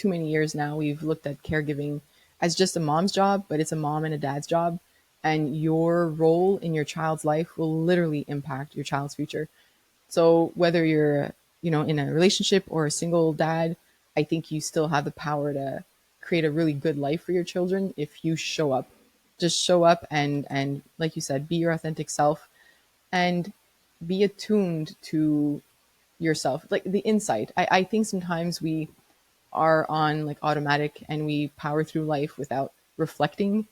too many years now, we've looked at caregiving as just a mom's job, but it's a mom and a dad's job. And your role in your child's life will literally impact your child's future. So whether you're, in a relationship or a single dad, I think you still have the power to create a really good life for your children if you show up. Just show up and like you said, be your authentic self and be attuned to yourself, like the insight. I think sometimes we are on like automatic and we power through life without reflecting.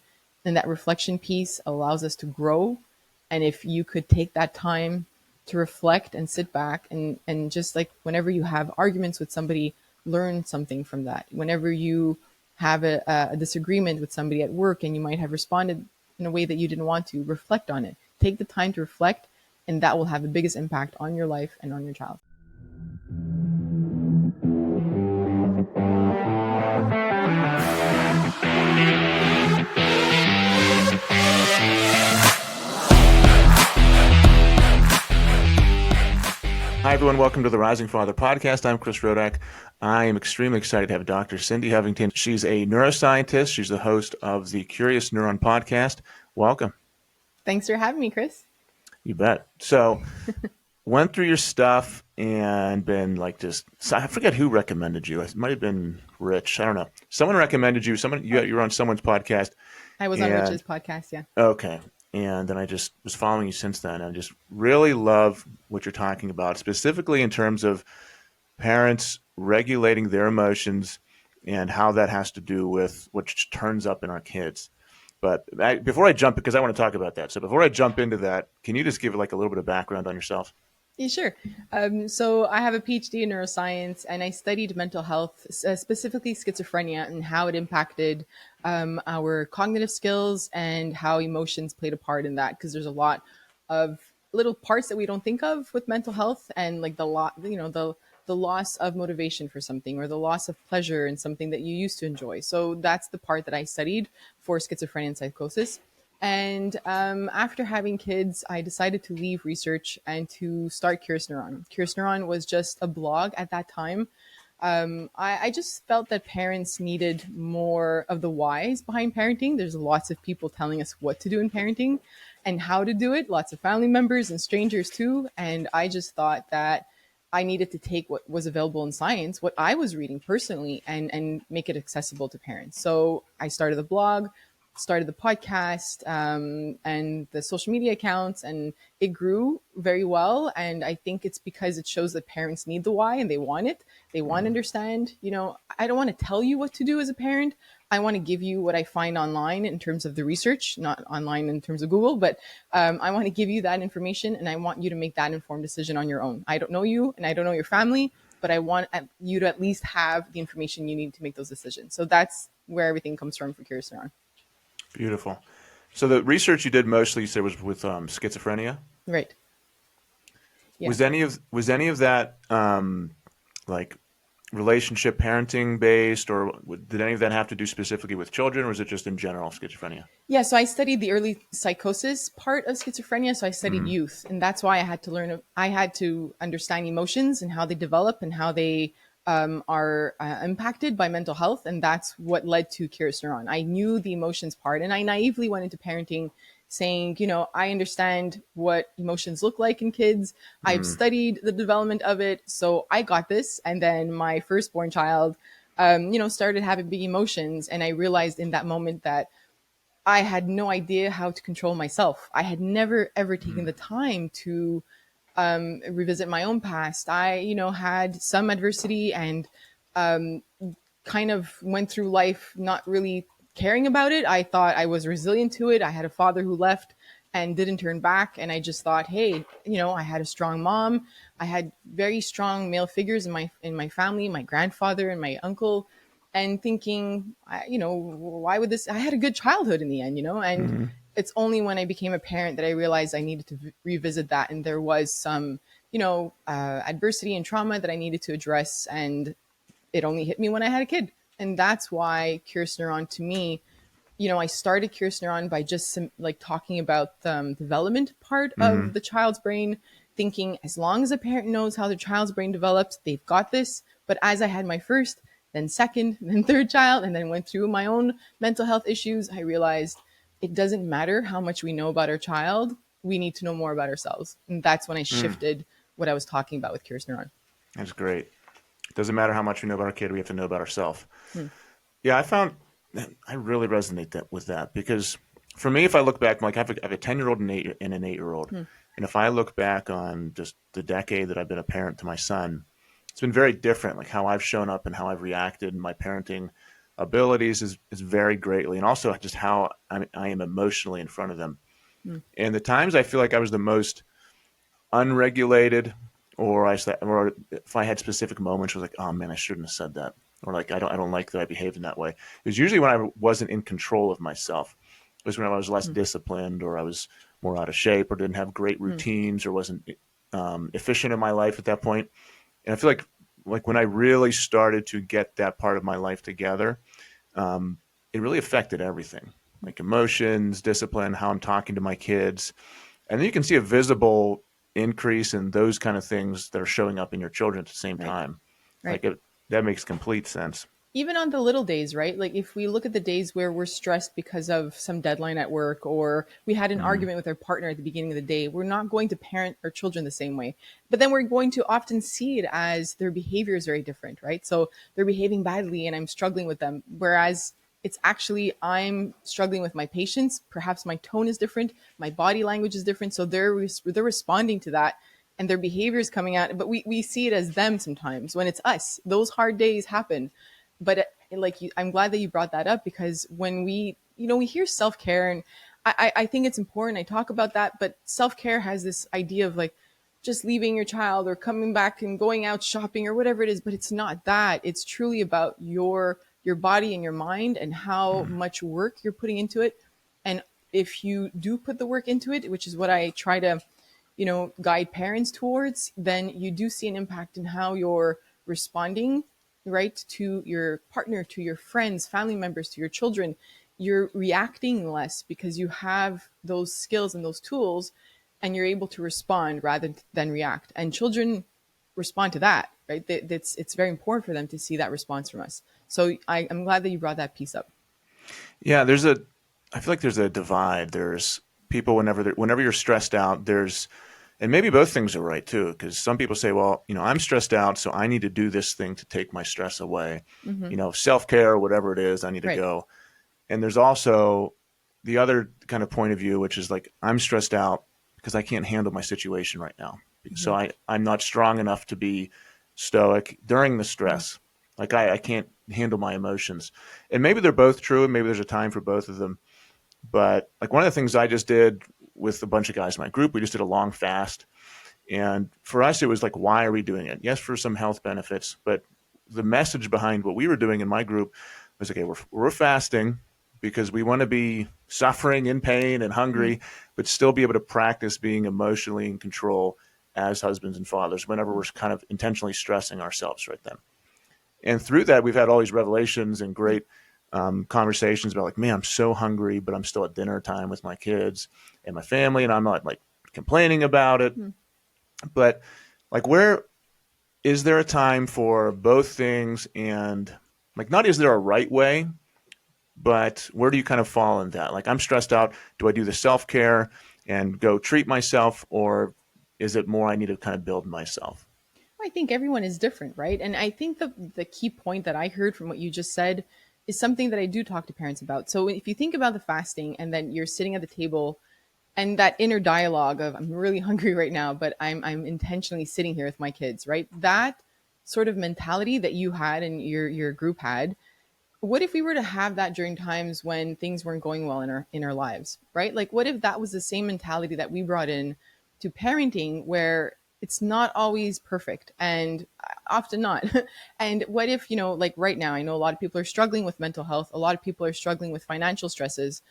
And that reflection piece allows us to grow. And if you could take that time to reflect and sit back and just like whenever you have arguments with somebody, learn something from that. Whenever you have a disagreement with somebody at work and you might have responded in a way that you didn't want to, reflect on it. Take the time to reflect, and that will have the biggest impact on your life and on your child. Hi, everyone. Welcome to the Rising Father podcast. I'm Chris Rodack. I am extremely excited to have Dr. Cindy Hovington. She's a neuroscientist. She's the host of the Curious Neuron podcast. Welcome. Thanks for having me, Chris. You bet. So, went through your stuff and been like I forget who recommended you. It might have been Rich. I don't know. Someone recommended you. You were on someone's podcast. I was on Rich's podcast, yeah. Okay. And then I just was following you since then. I just really love what you're talking about, specifically in terms of parents regulating their emotions and how that has to do with what turns up in our kids. But before I jump, because I want to talk about that. So before I jump into that, can you just give like a little bit of background on yourself? Yeah, sure. So I have a PhD in neuroscience, and I studied mental health, specifically schizophrenia, and how it impacted our cognitive skills and how emotions played a part in that. Because there's a lot of little parts that we don't think of with mental health, and like the loss of motivation for something or the loss of pleasure in something that you used to enjoy. So that's the part that I studied for schizophrenia and psychosis. And after having kids, I decided to leave research and to start Curious Neuron. Curious Neuron was just a blog at that time. I just felt that parents needed more of the whys behind parenting. There's lots of people telling us what to do in parenting and how to do it, lots of family members and strangers too. And I just thought that I needed to take what was available in science, what I was reading personally, and make it accessible to parents. So I started the blog, started the podcast, and the social media accounts, and it grew very well. And I think it's because it shows that parents need the why and they want it. They want to understand, I don't want to tell you what to do as a parent. I want to give you what I find online in terms of the research, not online in terms of Google, but I want to give you that information, and I want you to make that informed decision on your own. I don't know you and I don't know your family, but I want you to at least have the information you need to make those decisions. So that's where everything comes from for Curious Neuron. Beautiful. So the research you did mostly, you said, was with schizophrenia, right? Yeah. Was any of that like relationship parenting based, or did any of that have to do specifically with children, or was it just in general schizophrenia? Yeah, so I studied the early psychosis part of schizophrenia. So I studied youth, and that's why I had to learn. I had to understand emotions and how they develop and how they are impacted by mental health. And that's what led to Curious Neuron. I knew the emotions part, and I naively went into parenting saying, I understand what emotions look like in kids. I've studied the development of it. So I got this. And then my firstborn child, started having big emotions. And I realized in that moment that I had no idea how to control myself. I had never, ever taken the time to revisit my own past. I, had some adversity and kind of went through life not really caring about it. I thought I was resilient to it. I had a father who left and didn't turn back. And I just thought, hey, I had a strong mom. I had very strong male figures in my family, my grandfather and my uncle. And thinking, why would this? I had a good childhood in the end, and it's only when I became a parent that I realized I needed to revisit that. And there was some, adversity and trauma that I needed to address. And it only hit me when I had a kid. And that's why Curious Neuron, to me, I started Curious Neuron by just talking about the development part of the child's brain, thinking as long as a parent knows how the child's brain develops, they've got this. But as I had my first, then second, then third child, and then went through my own mental health issues, I realized it doesn't matter how much we know about our child. We need to know more about ourselves. And that's when I Mm, shifted what I was talking about with Curious Neuron. that's great. It doesn't matter how much we know about our kid, we have to know about ourselves. Hmm. Yeah, I found I really resonate with that because for me, if I look back, like I have a 10-year-old and an 8-year-old. Hmm. And if I look back on just the decade that I've been a parent to my son, it's been very different. Like how I've shown up and how I've reacted and my parenting abilities is varied greatly. And also just how I am emotionally in front of them. Hmm. And the times I feel like I was the most unregulated, or if I had specific moments, I was like, oh man, I shouldn't have said that, or like I don't like that I behaved in that way. It was usually when I wasn't in control of myself. It was when I was less Hmm. disciplined, or I was more out of shape, or didn't have great Hmm. routines, or wasn't efficient in my life at that point. And I feel like when I really started to get that part of my life together, um, it really affected everything, like emotions, discipline, how I'm talking to my kids, and then you can see a visible increase in those kind of things that are showing up in your children at the same Right. time. Right. Like that makes complete sense. Even on the little days, right? Like if we look at the days where we're stressed because of some deadline at work or we had an Hmm. argument with our partner at the beginning of the day, we're not going to parent our children the same way. But then we're going to often see it as their behavior is very different, right? So they're behaving badly and I'm struggling with them. Whereas it's actually I'm struggling with my patience. Perhaps my tone is different, my body language is different. So they're responding to that and their behavior is coming out. But we see it as them sometimes when it's us. Those hard days happen, but I'm glad that you brought that up because when we hear self care, and I think it's important. I talk about that, but self care has this idea of like just leaving your child or coming back and going out shopping or whatever it is, but it's not that. It's truly about your body and your mind and how much work you're putting into it. And if you do put the work into it, which is what I try to guide parents towards, then you do see an impact in how you're responding, right, to your partner, to your friends, family members, to your children. You're reacting less because you have those skills and those tools and you're able to respond rather than react. And children respond to that, right? It's very important for them to see that response from us. So I'm glad that you brought that piece up. Yeah, I feel like there's a divide. There's people whenever you're stressed out, and maybe both things are right too, because some people say, well, I'm stressed out, so I need to do this thing to take my stress away. Hmm. Self care or whatever it is, I need to Right. go. And there's also the other kind of point of view, which is like, I'm stressed out because I can't handle my situation right now. Hmm. So I'm not strong enough to be stoic during the Hmm. stress. Like I can't handle my emotions. And maybe they're both true, and maybe there's a time for both of them. But like one of the things I just did with a bunch of guys in my group, we just did a long fast. And for us, it was like, why are we doing it? Yes, for some health benefits, but the message behind what we were doing in my group was, okay, we're fasting because we want to be suffering in pain and Hmm. hungry, but still be able to practice being emotionally in control as husbands and fathers whenever we're kind of intentionally stressing ourselves right then. And through that, we've had all these revelations and great conversations about like, man, I'm so hungry, but I'm still at dinner time with my kids and my family, and I'm not like complaining about it. Hmm. But like, where is there a time for both things? And like, not is there a right way, but where do you kind of fall in that? Like, I'm stressed out. Do I do the self care and go treat myself, or is it more I need to kind of build myself? I think everyone is different, right? And I think the key point that I heard from what you just said is something that I do talk to parents about. So if you think about the fasting and then you're sitting at the table and that inner dialogue of I'm really hungry right now, but I'm intentionally sitting here with my kids, right? That sort of mentality that you had and your group had, what if we were to have that during times when things weren't going well in our lives, right? Like what if that was the same mentality that we brought in to parenting where it's not always perfect and often not. And what if, like right now, I know a lot of people are struggling with mental health, a lot of people are struggling with financial stresses.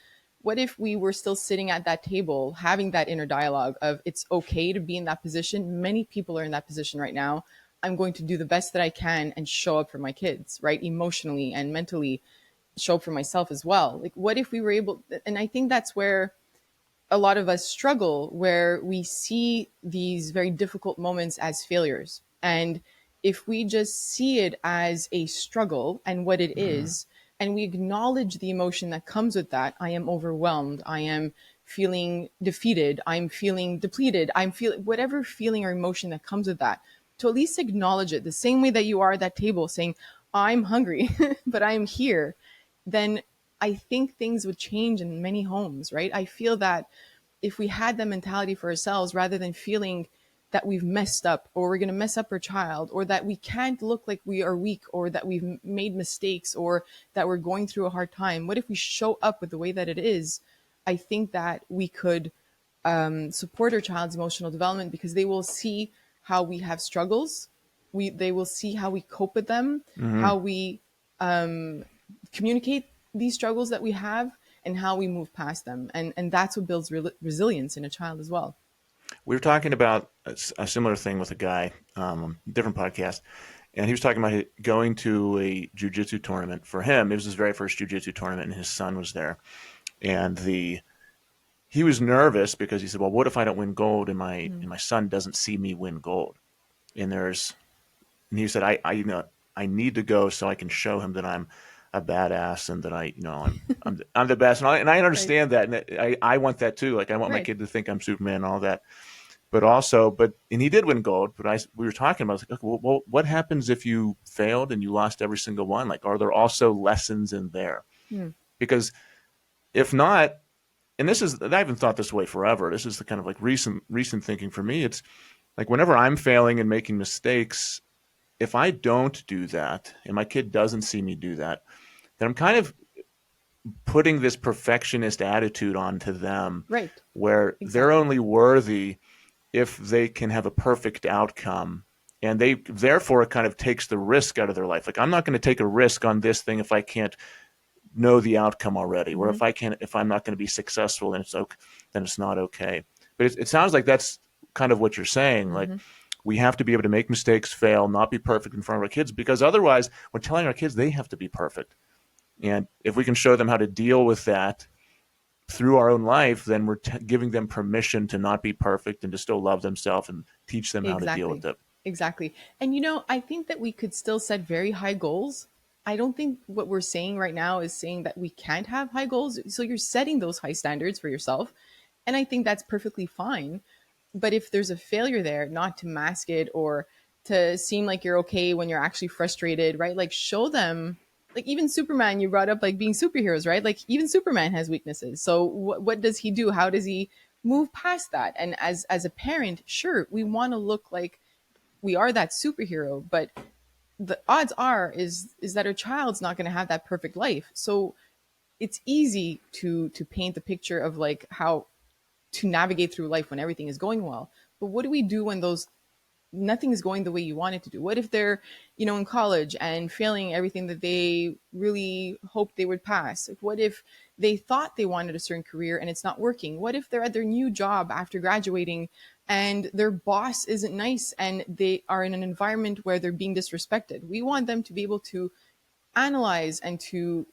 What if we were still sitting at that table having that inner dialogue of it's okay to be in that position? Many people are in that position right now. I'm going to do the best that I can and show up for my kids, right? Emotionally and mentally, show up for myself as well. Like, what if we were able, and I think that's where a lot of us struggle, where we see these very difficult moments as failures. And if we just see it as a struggle and what it Mm-hmm. is, and we acknowledge the emotion that comes with that, I am overwhelmed, I am feeling defeated, I'm feeling depleted, I'm feeling whatever feeling or emotion that comes with that, to at least acknowledge it the same way that you are at that table saying, I'm hungry, but I'm here, then I think things would change in many homes, right? I feel that if we had that mentality for ourselves rather than feeling that we've messed up or we're going to mess up our child or that we can't look like we are weak or that we've made mistakes or that we're going through a hard time, what if we show up with the way that it is? I think that we could support our child's emotional development because they will see how we have struggles. They will see how we cope with them, Mm-hmm. how we communicate these struggles that we have, and how we move past them. And that's what builds resilience in a child as well. We were talking about a similar thing with a guy, different podcast, and he was talking about going to a jujitsu tournament. For him, it was his very first jujitsu tournament, and his son was there. And he was nervous because he said, "Well, what if I don't win gold, and my son doesn't see me win gold?" And he said, I need to go so I can show him that I'm a badass and that I'm the best." And I Right. understand that, and I want that too. Like I want my Right. kid to think I'm Superman and all that. And he did win gold. But we were talking about, like, okay, well, what happens if you failed and you lost every single one? Like, are there also lessons in there? Hmm. Because if not, and I haven't thought this way forever. This is the kind of like recent thinking for me. It's like whenever I'm failing and making mistakes, if I don't do that and my kid doesn't see me do that, then I'm kind of putting this perfectionist attitude onto them Right. where they're Exactly. only worthy if they can have a perfect outcome. And they therefore it kind of takes the risk out of their life. Like I'm not going to take a risk on this thing if I can't know the outcome already, or Hmm. if I'm not going to be successful, then it's okay, then it's not okay. But it sounds like that's kind of what you're saying. Like Hmm. we have to be able to make mistakes, fail, not be perfect in front of our kids, because otherwise we're telling our kids they have to be perfect. And if we can show them how to deal with that through our own life, then we're giving them permission to not be perfect and to still love themselves and teach them how to deal with Exactly. it. Exactly. And I think that we could still set very high goals. I don't think what we're saying right now is saying that we can't have high goals. So you're setting those high standards for yourself. And I think that's perfectly fine. But if there's a failure there, not to mask it or to seem like you're okay when you're actually frustrated, right? Like show them, like even Superman, you brought up like being superheroes, right? Like even Superman has weaknesses. So what does he do? How does he move past that? And as a parent, sure, we want to look like we are that superhero, but the odds is that our child's not going to have that perfect life. So it's easy to paint the picture of like how to navigate through life when everything is going well. But what do we do when those nothing is going the way you want it to do? What if they're, in college and failing everything that they really hoped they would pass? Like, what if they thought they wanted a certain career and it's not working? What if they're at their new job after graduating and their boss isn't nice and they are in an environment where they're being disrespected? We want them to be able to analyze and to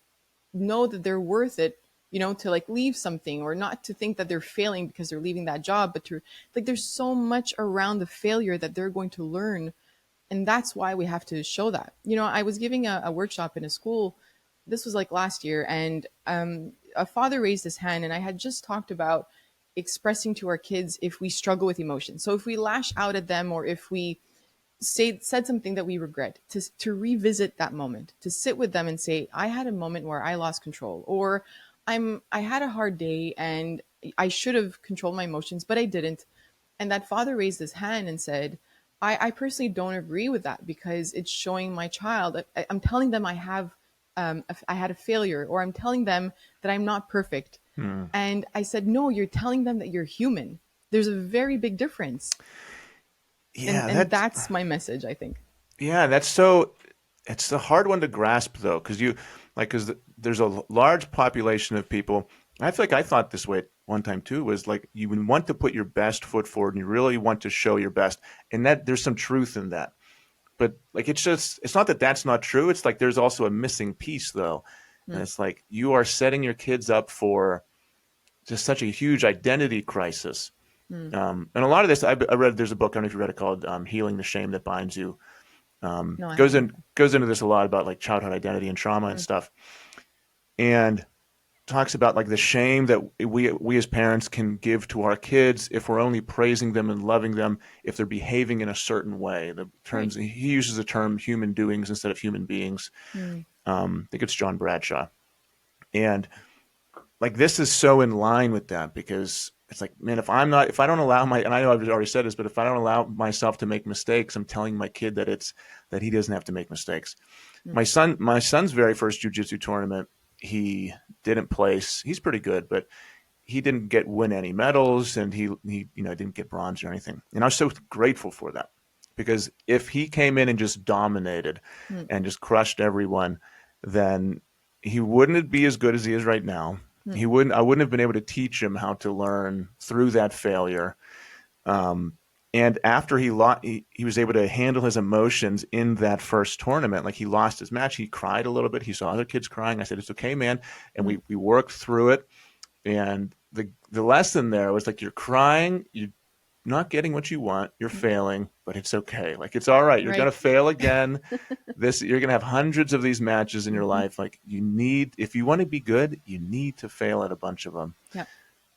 know that they're worth it, to like leave something or not to think that they're failing because they're leaving that job, but to like there's so much around the failure that they're going to learn. And that's why we have to show that. I was giving a workshop in a school. This was like last year, and a father raised his hand, and I had just talked about expressing to our kids if we struggle with emotion. So if we lash out at them or if we said something that we regret, to revisit that moment, to sit with them and say, I had a moment where I lost control, or I had a hard day and I should have controlled my emotions but I didn't. And that father raised his hand and said, I personally don't agree with that because it's showing my child, I'm telling them I had a failure, or I'm telling them that I'm not perfect. Hmm. And I said, no, you're telling them that you're human. There's a very big difference. and Yeah, and that's that's my message, I think. yeah, that's so. It's a hard one to grasp though, because there's a large population of people. I feel like I thought this way at one time too. Was like you would want to put your best foot forward, and you really want to show your best, and that there's some truth in that. But like it's not that that's not true. It's like there's also a missing piece though, and Mm, it's like you are setting your kids up for just such a huge identity crisis. mm, And a lot of this, I read. There's a book, I don't know if you read it, called "Healing the Shame That Binds You." No, I Goes haven't. in goes into this a lot about like childhood identity and trauma and Mm, stuff, and talks about like the shame that we as parents can give to our kids if we're only praising them and loving them if they're behaving in a certain way. The right. terms he uses the term human doings instead of human beings. Mm, I think it's John Bradshaw, and like this is so in line with that because it's like, man, if I don't allow my, and I know I've already said this, but if I don't allow myself to make mistakes, I'm telling my kid that he doesn't have to make mistakes. mm, My son's very first jujitsu tournament, he didn't place. He's pretty good, but he didn't win any medals, and he didn't get bronze or anything. And I was so grateful for that because if he came in and just dominated mm, and just crushed everyone, then he wouldn't be as good as he is right now. mm, I wouldn't have been able to teach him how to learn through that failure. Um, and after he was able to handle his emotions in that first tournament. Like he lost his match, he cried a little bit. He saw other kids crying. I said, "It's okay, man," and mm, we worked through it. And the lesson there was like, you're crying, you're not getting what you want, you're mm. failing, but it's okay. Like it's all right. You're Right. gonna fail again. You're gonna have hundreds of these matches in your Hmm. life. Like if you want to be good, you need to fail at a bunch of them. Yeah.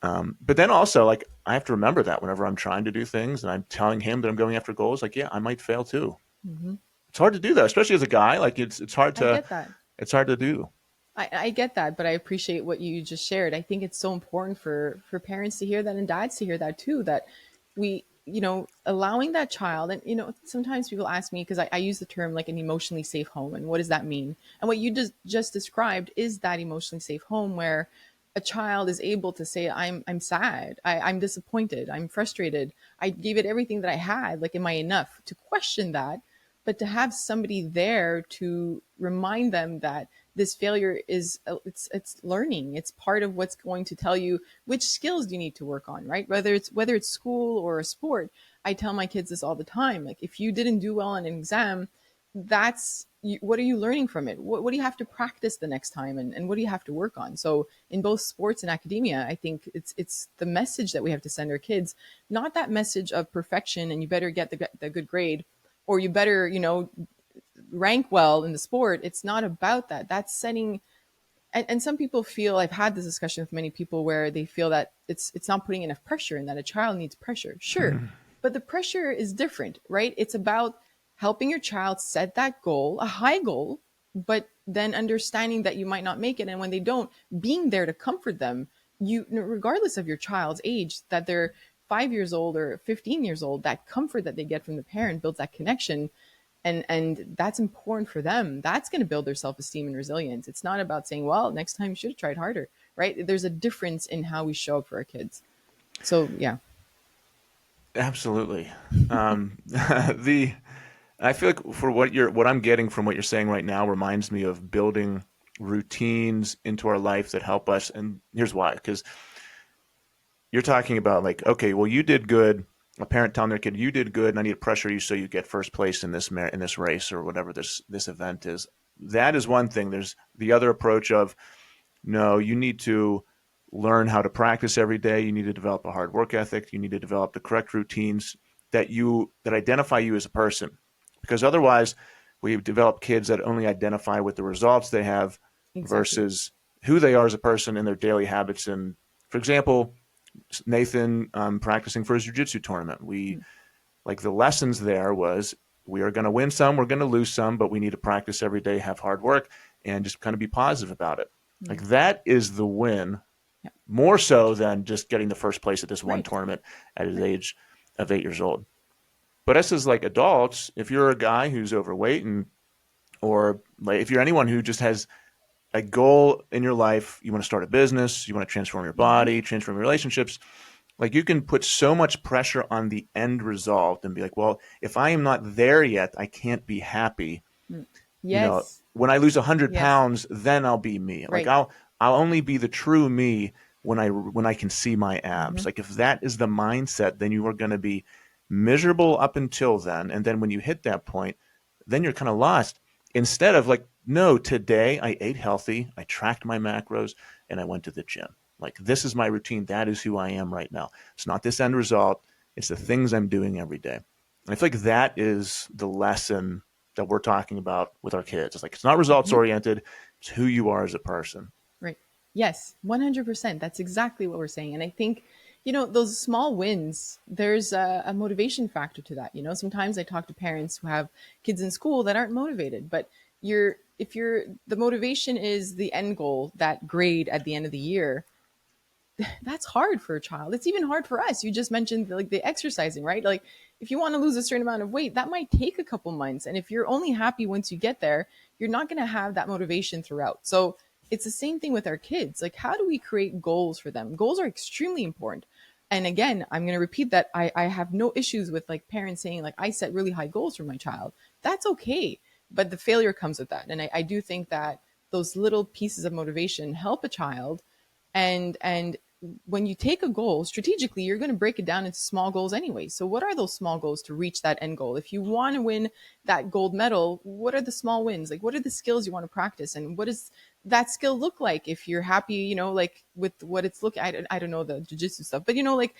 But then also, like, I have to remember that whenever I'm trying to do things and I'm telling him that I'm going after goals, like, yeah, I might fail too. Hmm. It's hard to do that, especially as a guy. Like, I get that. it's hard to do. I get that, but I appreciate what you just shared. I think it's so important for parents to hear that and dads to hear that too. That we, allowing that child, and sometimes people ask me because I use the term like an emotionally safe home, and what does that mean? And what you just described is that emotionally safe home where a child is able to say, I'm sad, I'm disappointed, I'm frustrated, I gave it everything that I had. Like, am I enough? To question that, but to have somebody there to remind them that this failure is it's learning, it's part of what's going to tell you which skills you need to work on, right? Whether it's school or a sport. I tell my kids this all the time, like, if you didn't do well on an exam, that's what are you learning from it? What do you have to practice the next time, and what do you have to work on? So in both sports and academia, I think it's the message that we have to send our kids, not that message of perfection and you better get the good grade, or you better rank well in the sport. It's not about that. That's setting. And some people feel, I've had this discussion with many people where they feel that it's not putting enough pressure and that a child needs pressure. Sure, but the pressure is different, right? It's about helping your child set that goal, a high goal, but then understanding that you might not make it, and when they don't, being there to comfort them. You, regardless of your child's age, that they're 5 years old or 15 years old, that comfort that they get from the parent builds that connection, and that's important for them. That's going to build their self-esteem and resilience. It's not about saying, well, next time you should have tried harder, right? There's a difference in how we show up for our kids. So yeah. Absolutely. The I feel like for what I'm getting from what you're saying right now reminds me of building routines into our life that help us. And here's why: because you're talking about like, okay, well, you did good. A parent telling their kid, "You did good, and I need to pressure you so you get first place in this race or whatever this event is." That is one thing. There's the other approach of, no, you need to learn how to practice every day. You need to develop a hard work ethic. You need to develop the correct routines that identify you as a person. Because otherwise, we develop kids that only identify with the results they have Exactly. versus who they are as a person and their daily habits. And for example, Nathan practicing for his jiu-jitsu tournament, we Mm, like the lessons there was, we are going to win some, we're going to lose some, but we need to practice every day, have hard work, and just kind of be positive about it. Like mm, that is the win, yeah. more so than just getting the first place at this one Right. tournament at his Right. age of 8 years old. But us as like adults, if you're a guy who's overweight or like if you're anyone who just has a goal in your life, you want to start a business, you want to transform your Hmm. body, transform your relationships, like you can put so much pressure on the end result and be like, well, if I am not there yet, I can't be happy. Mm. You know, Yes. when I lose 100 Yes. pounds, then I'll be me. Like Right. I'll only be the true me when I can see my Hmm. abs. Like if that is the mindset, then you are going to be miserable up until then, and then when you hit that point, then you're kind of lost. Instead of like, no, today I ate healthy, I tracked my macros, and I went to the gym. Like this is my routine. That is who I am right now. It's not this end result. It's the things I'm doing every day. And I feel like that is the lesson that we're talking about with our kids. It's like, it's not results oriented, it's who you are as a person. Right. Yes, 100%. That's exactly what we're saying. And I think, those small wins, there's a motivation factor to that. Sometimes I talk to parents who have kids in school that aren't motivated, but if the motivation is the end goal, that grade at the end of the year, that's hard for a child. It's even hard for us. You just mentioned like the exercising, right? Like if you want to lose a certain amount of weight, that might take a couple months. And if you're only happy once you get there, you're not going to have that motivation throughout. So it's the same thing with our kids. Like, how do we create goals for them? Goals are extremely important. And again, I'm going to repeat that I have no issues with like parents saying like, I set really high goals for my child. That's okay. But the failure comes with that. And I do think that those little pieces of motivation help a child. And when you take a goal strategically, you're going to break it down into small goals anyway. So what are those small goals to reach that end goal? If you want to win that gold medal, what are the small wins? Like, what are the skills you want to practice? And what does that skill look like? If you're happy, like with what it's looking, I don't know the jujitsu stuff, but like,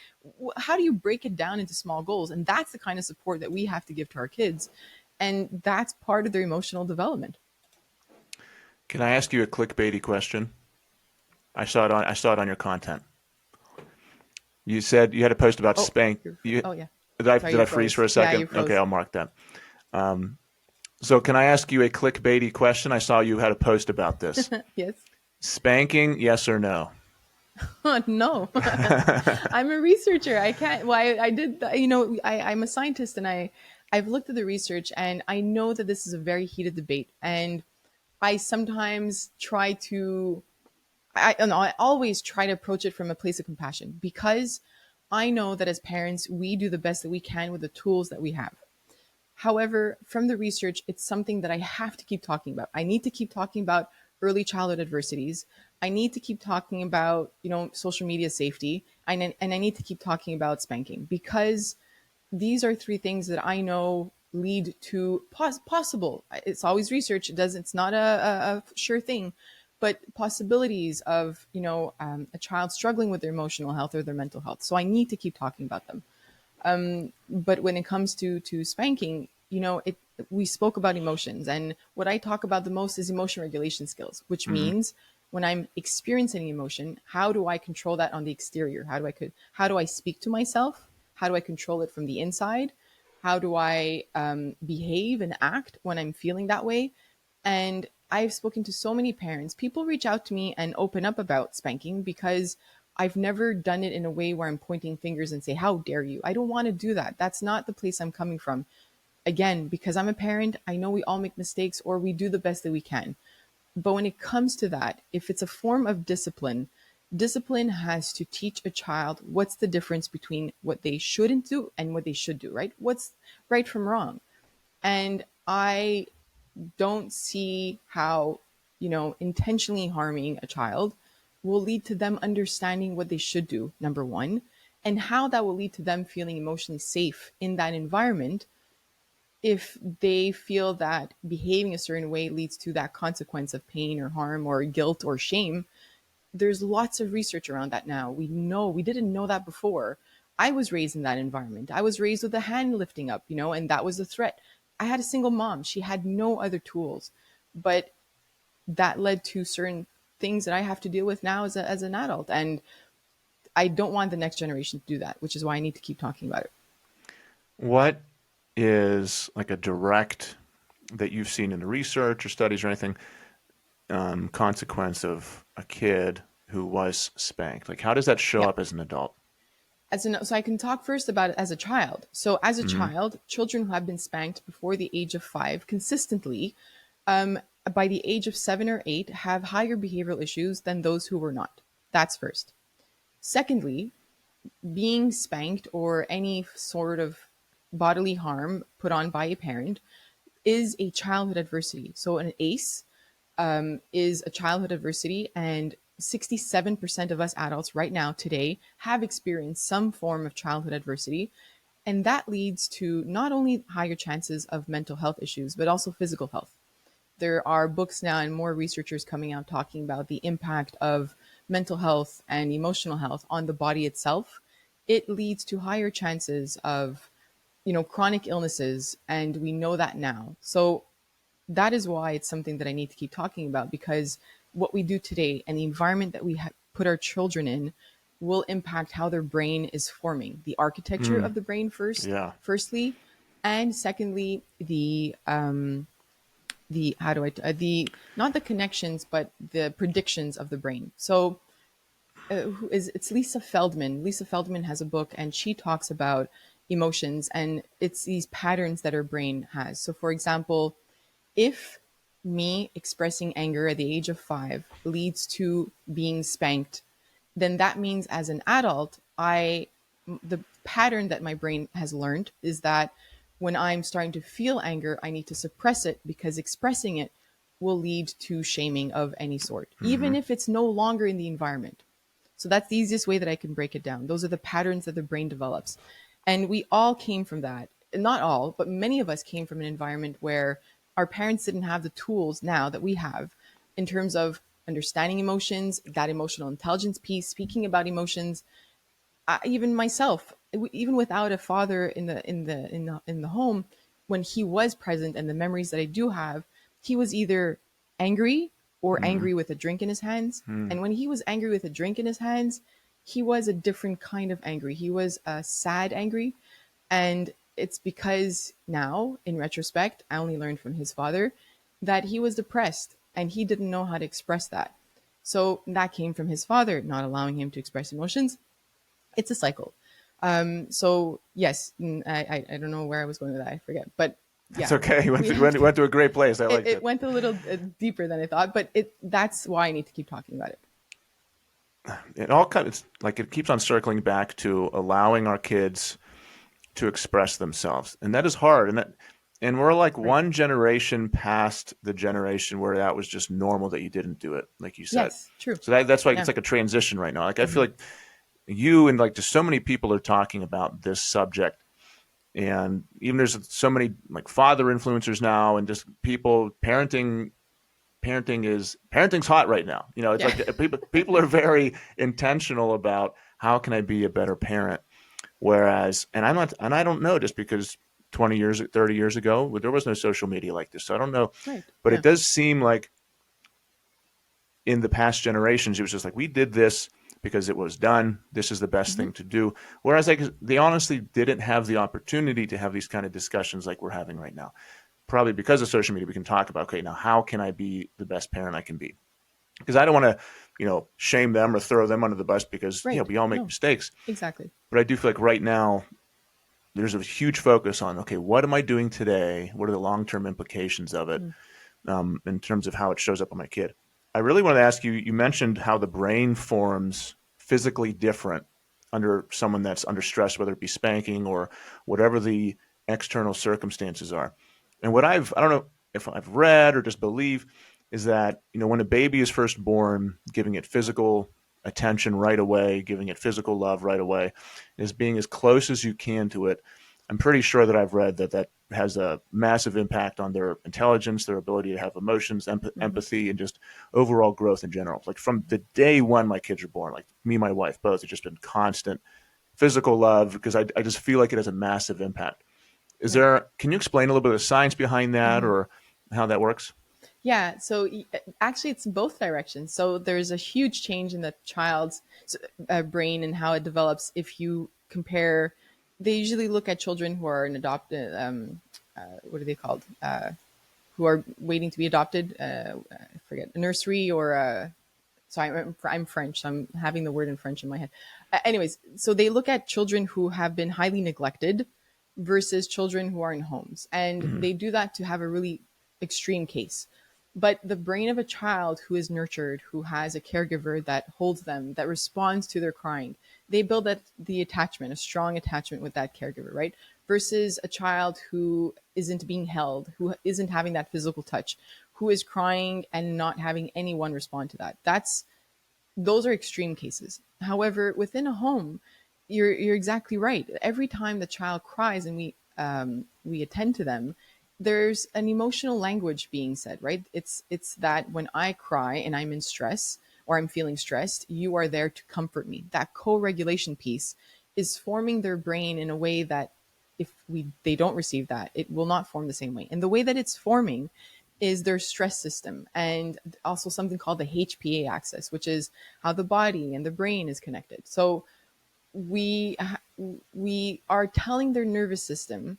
how do you break it down into small goals? And that's the kind of support that we have to give to our kids. And that's part of their emotional development. Can I ask you a clickbaity question? I saw it on your content. You said you had a post about Oh, spank. oh yeah. Sorry, Did you I freeze froze. for a Yeah, second? you Okay, froze. I'll mark that. So can I ask you a clickbaity question? I saw you had a post about this. Yes. Spanking, yes or no? Oh, no. I'm a researcher. I can't. Well, I did. I'm a scientist, and I've looked at the research, and I know that this is a very heated debate. And I sometimes try to. I don't know. I always try to approach it from a place of compassion because I know that as parents, we do the best that we can with the tools that we have. However, from the research, it's something that I have to keep talking about. I need to keep talking about early childhood adversities. I need to keep talking about, social media safety. And I need to keep talking about spanking because these are three things that I know lead to possible. It's always research. It's not a sure thing, but possibilities of, a child struggling with their emotional health or their mental health. So I need to keep talking about them. But when it comes to spanking, we spoke about emotions, and what I talk about the most is emotion regulation skills, which Mm-hmm. means when I'm experiencing emotion, how do I control that on the exterior? How do I speak to myself? How do I control it from the inside? How do I behave and act when I'm feeling that way? And I've spoken to so many parents. People reach out to me and open up about spanking because I've never done it in a way where I'm pointing fingers and say, how dare you? I don't want to do that. That's not the place I'm coming from. Again, because I'm a parent, I know we all make mistakes or we do the best that we can. But when it comes to that, if it's a form of discipline, discipline has to teach a child what's the difference between what they shouldn't do and what they should do, right? What's right from wrong. And I don't see how, intentionally harming a child will lead to them understanding what they should do, number one, and how that will lead to them feeling emotionally safe in that environment if they feel that behaving a certain way leads to that consequence of pain or harm or guilt or shame. There's lots of research around that now. We didn't know that before. I was raised in that environment. I was raised with a hand lifting up, and that was a threat. I had a single mom. She had no other tools. But that led to certain things that I have to deal with now as an adult. And I don't want the next generation to do that, which is why I need to keep talking about it. What is like a direct that you've seen in the research or studies or anything consequence of a kid who was spanked? Like, how does that show Yeah. up as an adult? So I can talk first about it as a child. So as a Mm-hmm. child, children who have been spanked before the age of 5 consistently, by the age of 7 or 8, have higher behavioral issues than those who were not. That's first. Secondly, being spanked or any sort of bodily harm put on by a parent is a childhood adversity. So an ACE is a childhood adversity, and 67% of us adults right now today have experienced some form of childhood adversity. And that leads to not only higher chances of mental health issues, but also physical health. There are books now and more researchers coming out talking about the impact of mental health and emotional health on the body itself. It leads to higher chances of chronic illnesses, and we know that now. So that is why it's something that I need to keep talking about, because what we do today and the environment that we put our children in will impact how their brain is forming, the architecture Mm, of the brain yeah. firstly, and secondly, the how do I the not the connections but the predictions of the brain. So who is it's Lisa Feldman. Lisa Feldman has a book and she talks about emotions, and it's these patterns that our brain has. So for example, if me expressing anger at the age of 5 leads to being spanked, then that means as an adult, the pattern that my brain has learned is that when I'm starting to feel anger, I need to suppress it because expressing it will lead to shaming of any sort, Hmm. even if it's no longer in the environment. So that's the easiest way that I can break it down. Those are the patterns that the brain develops. And we all came from that. Not all, but many of us came from an environment where our parents didn't have the tools now that we have in terms of understanding emotions, that emotional intelligence piece, speaking about emotions. Even myself, even without a father in the home, when he was present and the memories that I do have, he was either angry or Hmm. angry with a drink in his hands. Hmm. And when he was angry with a drink in his hands, he was a different kind of angry. He was a sad angry. And it's because now, in retrospect, I only learned from his father that he was depressed and he didn't know how to express that. So that came from his father, not allowing him to express emotions. It's a cycle. So yes, I don't know where I was going with that. I forget, but That's yeah, okay. You went we to, have went, to. went to a great place. I liked It it. went a little deeper than I thought, but that's why I need to keep talking about it. It all kind of, it's like it keeps on circling back to allowing our kids to express themselves, and that is hard. And we're like Right. one generation past the generation where that was just normal that you didn't do it, like you said. Yes. True. So that's why Yeah. it's like a transition right now. Like I feel Hmm. like you and like just so many people are talking about this subject, and even there's so many like father influencers now, and just people parenting's hot right now. You know, it's Yeah. like people are very intentional about how can I be a better parent. Whereas, and I'm not, and I don't know, just because 20 years, 30 years ago, there was no social media like this, so I don't know. Right. But it Yeah. does seem like in the past generations, it was just like we did this because it was done. This is the best Hmm. thing to do. Whereas, like they honestly didn't have the opportunity to have these kind of discussions like we're having right now. Probably because of social media, we can talk about, okay, now how can I be the best parent I can be? Because I don't want to, shame them or throw them under the bus because Right. we all make No. mistakes. Exactly. But I do feel like right now there's a huge focus on, okay, what am I doing today? What are the long term implications of it, Mm. in terms of how it shows up on my kid? I really want to ask you. You mentioned how the brain forms physically different under someone that's under stress, whether it be spanking or whatever the external circumstances are. And what I don't know if I've read or just believe, is that when a baby is first born, giving it physical attention right away, giving it physical love right away, is being as close as you can to it. I'm pretty sure that I've read that that has a massive impact on their intelligence, their ability to have emotions, Hmm. empathy, and just overall growth in general. Like from the day one my kids are born, like me and my wife both have just been constant physical love, because I just feel like it has a massive impact. Right. Can you explain a little bit of the science behind that, Hmm. or how that works? Yeah, so actually, it's in both directions. So there's a huge change in the child's brain and how it develops if you compare. They usually look at children who are an adopted. What are they called? Who are waiting to be adopted? I forget, a nursery or a. So I'm French, so I'm having the word in French in my head. Anyways, so they look at children who have been highly neglected versus children who are in homes, and Mm-hmm. they do that to have a really extreme case. But the brain of a child who is nurtured, who has a caregiver that holds them, that responds to their crying, they build the attachment, a strong attachment with that caregiver, right? Versus a child who isn't being held, who isn't having that physical touch, who is crying and not having anyone respond to that. Those are extreme cases. However, within a home, you're exactly right. Every time the child cries and we attend to them, there's an emotional language being said, right? It's that when I cry and I'm in stress or I'm feeling stressed, you are there to comfort me. That co-regulation piece is forming their brain in a way that if we they don't receive that, it will not form the same way. And the way that it's forming is their stress system, and also something called the HPA axis, which is how the body and the brain is connected. So we we are telling their nervous system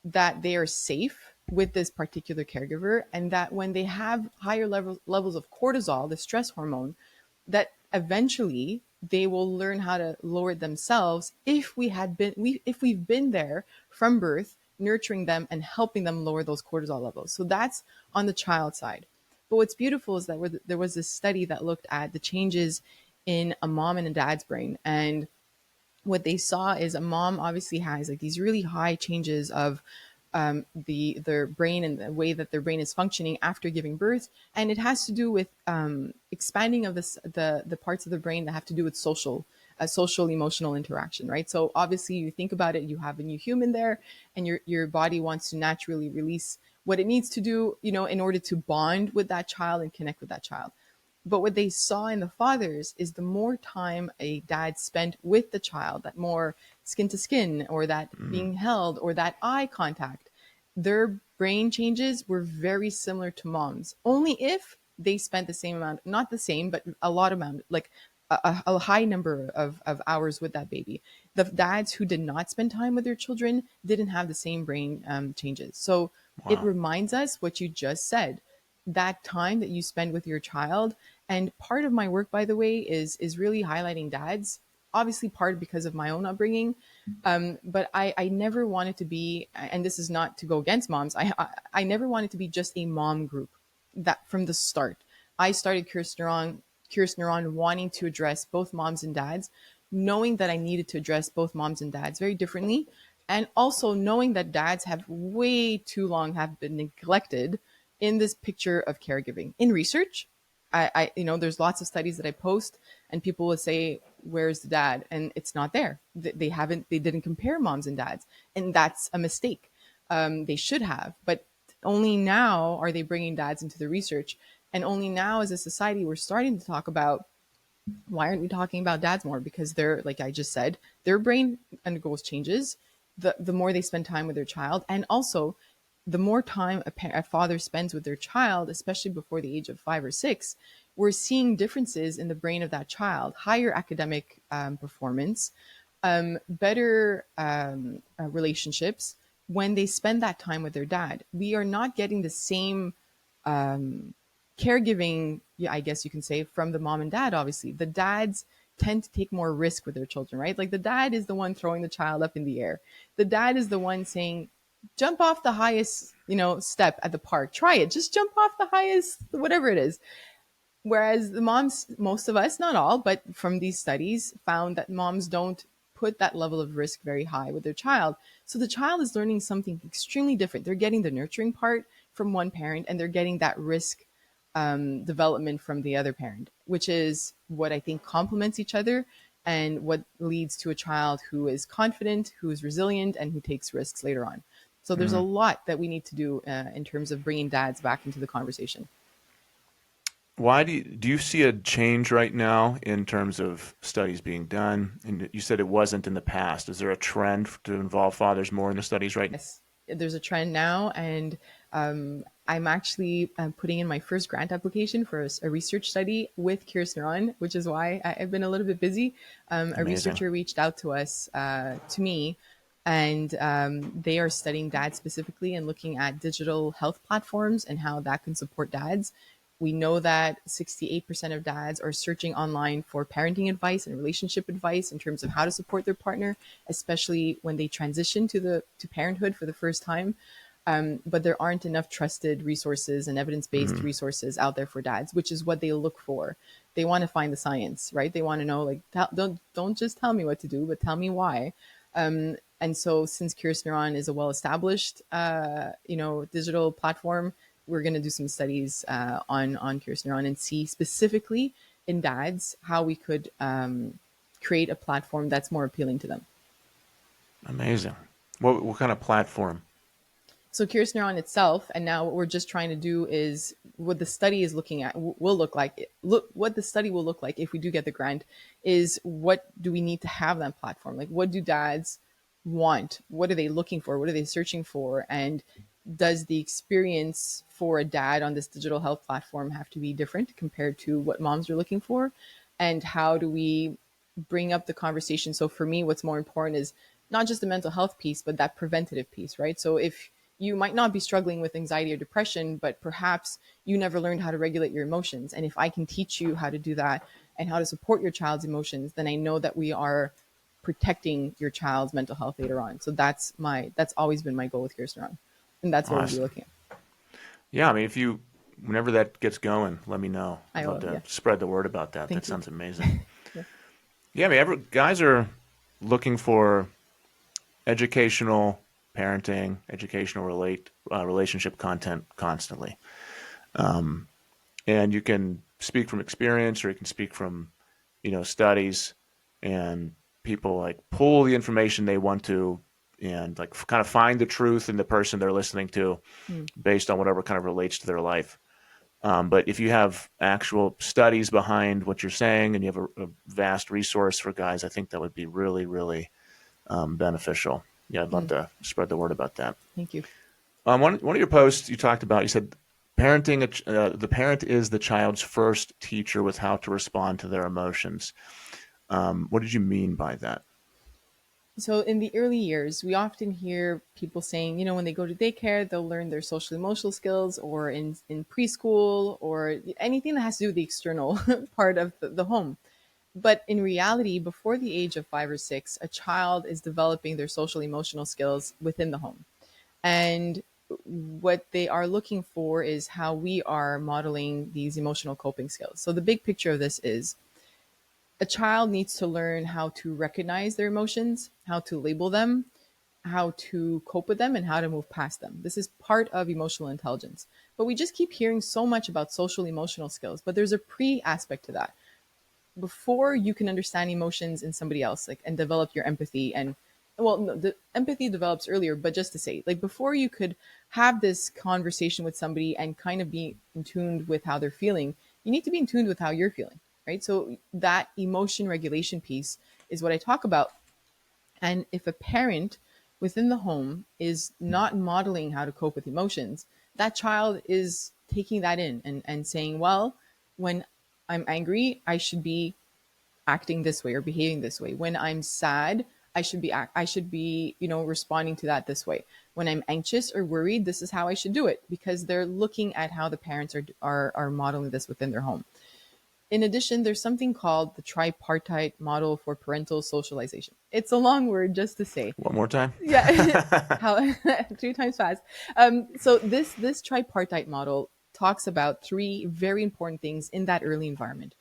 that they are safe with this particular caregiver, and that when they have higher levels of cortisol, the stress hormone, that eventually they will learn how to lower it themselves if we've been there from birth, nurturing them and helping them lower those cortisol levels. So that's on the child side. But what's beautiful is that there was this study that looked at the changes in a mom and a dad's brain, and what they saw is a mom obviously has like these really high changes of their brain and the way that their brain is functioning after giving birth, and it has to do with expanding of the parts of the brain that have to do with social emotional interaction, right? So obviously, you think about it, you have a new human there, and your body wants to naturally release what it needs to do, in order to bond with that child and connect with that child. But what they saw in the fathers is the more time a dad spent with the child, that more skin to skin, or that Mm. being held, or that eye contact, their brain changes were very similar to mom's, only if they spent the same amount, not the same, but a lot amount, like a high number of hours with that baby. The dads who did not spend time with their children didn't have the same brain changes. So it Wow. reminds us what you just said, that time that you spend with your child. And part of my work, by the way, is really highlighting dads. Obviously, part because of my own upbringing, but I never wanted to be, and this is not to go against moms. I never wanted to be just a mom group. That from the start, I started Curious Neuron, wanting to address both moms and dads, knowing that I needed to address both moms and dads very differently, and also knowing that dads have way too long have been neglected in this picture of caregiving. In research, there's lots of studies that I post, and people will say, "Where's the dad?" And it's not there. They didn't compare moms and dads, and that's a mistake. They should have, but only now are they bringing dads into the research, and only now as a society we're starting to talk about, why aren't we talking about dads more? Because they're, like I just said, their brain undergoes changes the more they spend time with their child, and also the more time a father spends with their child, especially before the age of 5 or 6, we're seeing differences in the brain of that child, higher academic performance, better relationships when they spend that time with their dad. We are not getting the same caregiving, yeah, I guess you can say, from the mom and dad. Obviously, the dads tend to take more risk with their children, right? Like the dad is the one throwing the child up in the air. The dad is the one saying, jump off the highest, step at the park. Try it. Just jump off the highest, whatever it is. Whereas the moms, most of us, not all, but from these studies, found that moms don't put that level of risk very high with their child. So the child is learning something extremely different. They're getting the nurturing part from one parent, and they're getting that risk development from the other parent, which is what I think complements each other, and what leads to a child who is confident, who is resilient, and who takes risks later on. So there's a Mm. lot that we need to do in terms of bringing dads back into the conversation. Why do you see a change right now in terms of studies being done? And you said it wasn't in the past. Is there a trend to involve fathers more in the studies right now? Yes, there's a trend now, and I'm actually putting in my first grant application for a research study with Curious Neuron, which is why I've been a little bit busy. A Amazing. researcher reached out to me, and they are studying dads specifically and looking at digital health platforms and how that can support dads. We know that 68% of dads are searching online for parenting advice and relationship advice in terms of how to support their partner, especially when they transition to parenthood for the first time. But there aren't enough trusted resources and evidence-based Mm. resources out there for dads, which is what they look for. They want to find the science, right? They want to know, like, don't just tell me what to do, but tell me why. And so, since Curious Neuron is a well-established, digital platform, we're going to do some studies on Curious Neuron and see specifically in dads how we could create a platform that's more appealing to them. Amazing. What kind of platform? So Curious Neuron itself, and now what we're just trying to do is what the study is looking at will look like. Look what the study will look like if we do get the grant is, what do we need to have that platform? Like, what do dads want? What are they looking for? What are they searching for? And does the experience for a dad on this digital health platform have to be different compared to what moms are looking for? And how do we bring up the conversation? So for me, what's more important is not just the mental health piece, but that preventative piece, right? So if you might not be struggling with anxiety or depression, but perhaps you never learned how to regulate your emotions. And if I can teach you how to do that and how to support your child's emotions, then I know that we are protecting your child's mental health later on. So that's always been my goal with Curious Neuron. And that's what we'll be Awesome. looking at. Yeah, I mean, if you, whenever that gets going, let me know. I'd I love will, to yeah. spread the word about that. That Thank you. sounds amazing. Yeah. Yeah, I mean, guys are looking for educational parenting, educational relationship content constantly. And you can speak from experience, or you can speak from, studies, and people like pull the information they want to, and like kind of find the truth in the person they're listening to Mm. based on whatever kind of relates to their life. But if you have actual studies behind what you're saying, and you have a vast resource for guys, I think that would be really, really beneficial. Yeah, I'd love Mm. to spread the word about that. Thank you. One of your posts you talked about, you said the parent is the child's first teacher with how to respond to their emotions. What did you mean by that? So in the early years, we often hear people saying, when they go to daycare, they'll learn their social emotional skills, or in preschool, or anything that has to do with the external part of the home. But in reality, before the age of 5 or 6, a child is developing their social emotional skills within the home. And what they are looking for is how we are modeling these emotional coping skills. So the big picture of this is a child needs to learn how to recognize their emotions, how to label them, how to cope with them, and how to move past them. This is part of emotional intelligence. But we just keep hearing so much about social emotional skills, but there's a pre aspect to that. Before you can understand emotions in somebody else, like, and develop your empathy, and well, no, the empathy develops earlier, but just to say, like, before you could have this conversation with somebody and kind of be in tune with how they're feeling, you need to be in tune with how you're feeling, right? So that emotion regulation piece is what I talk about. And if a parent within the home is not modeling how to cope with emotions, that child is taking that in and saying, well, when I'm angry, I should be acting this way or behaving this way. When I'm sad, I should be responding to that this way. When I'm anxious or worried, this is how I should do it, because they're looking at how the parents are modeling this within their home. In addition, there's something called the tripartite model for parental socialization. It's a long word just to say. One more time. Yeah, how 3 times fast. So this tripartite model talks about three very important things in that early environment.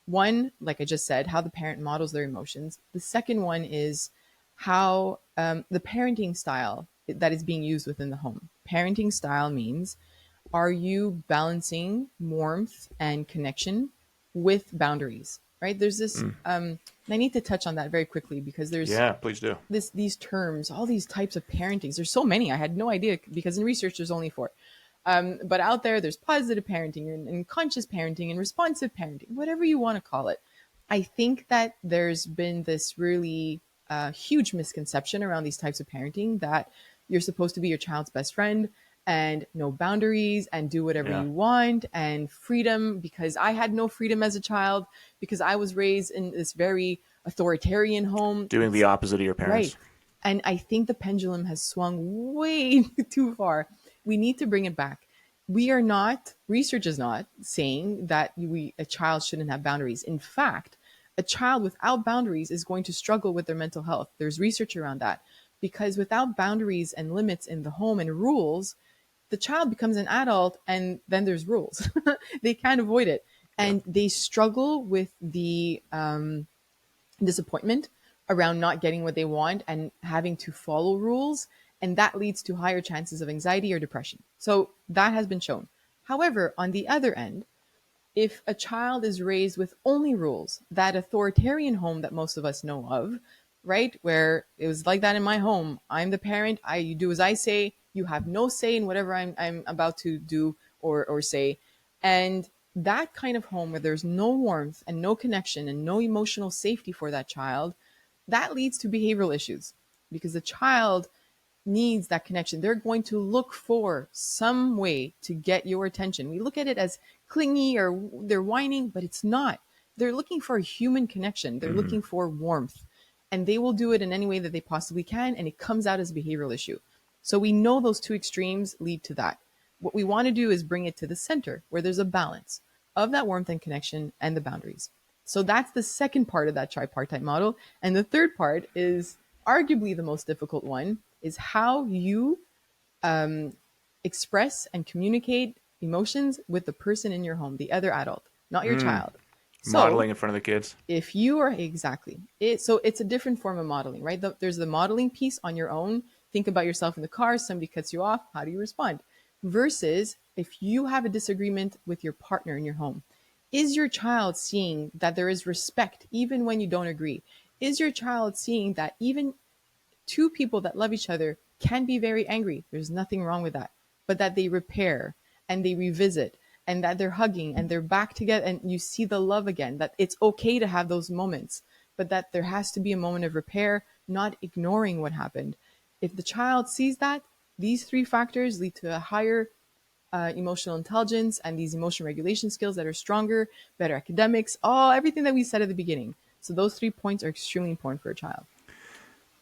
One, like I just said, how the parent models their emotions. The second one is how the parenting style that is being used within the home. Parenting style means, are you balancing warmth and connection with boundaries? Right? There's this. Mm. I need to touch on that very quickly because there's Yeah, please do. these terms, all these types of parentings. There's so many. I had no idea, because in research there's only four. But out there's positive parenting and conscious parenting and responsive parenting, whatever you want to call it. I think that there's been this really huge misconception around these types of parenting, that you're supposed to be your child's best friend and no boundaries and do whatever Yeah, you want and freedom, because I had no freedom as a child because I was raised in this very authoritarian home. doing the opposite of your Right. parents. And I think the pendulum has swung way too far. We need to bring it back. We are not, research is not saying that a child shouldn't have boundaries. In fact, a child without boundaries is going to struggle with their mental health. There's research around that, because without boundaries and limits in the home and rules, the child becomes an adult and then there's rules. They can't avoid it. Yeah, And they struggle with the disappointment around not getting what they want and having to follow rules. And that leads to higher chances of anxiety or depression. So that has been shown. However, on the other end, if a child is raised with only rules, that authoritarian home that most of us know of, right? Where it was like that in my home. I'm the parent. You do as I say. You have no say in whatever I'm about to do or say. And that kind of home where there's no warmth and no connection and no emotional safety for that child, that leads to behavioral issues, because the child needs that connection. They're going to look for some way to get your attention. We look at it as clingy or they're whining, but it's not. They're looking for a human connection. They're Mm-hmm. looking for warmth, and they will do it in any way that they possibly can. And it comes out as a behavioral issue. So we know those two extremes lead to that. What we want to do is bring it to the center where there's a balance of that warmth and connection and the boundaries. So that's the second part of that tripartite model. And the third part is arguably the most difficult one, is how you express and communicate emotions with the person in your home, the other adult, not your Mm. child. So Modeling in front of the kids. if you are exactly it, so it's a different form of modeling, right? There's the modeling piece on your own. Think about yourself in the car, somebody cuts you off, how do you respond? Versus if you have a disagreement with your partner in your home, is your child seeing that there is respect even when you don't agree? Is your child seeing that even two people that love each other can be very angry? There's nothing wrong with that, but that they repair and they revisit, and that they're hugging and they're back together and you see the love again, that it's okay to have those moments, but that there has to be a moment of repair, not ignoring what happened. If the child sees that, these three factors lead to a higher emotional intelligence and these emotion regulation skills that are stronger, better academics, all everything that we said at the beginning. So those 3 points are extremely important for a child.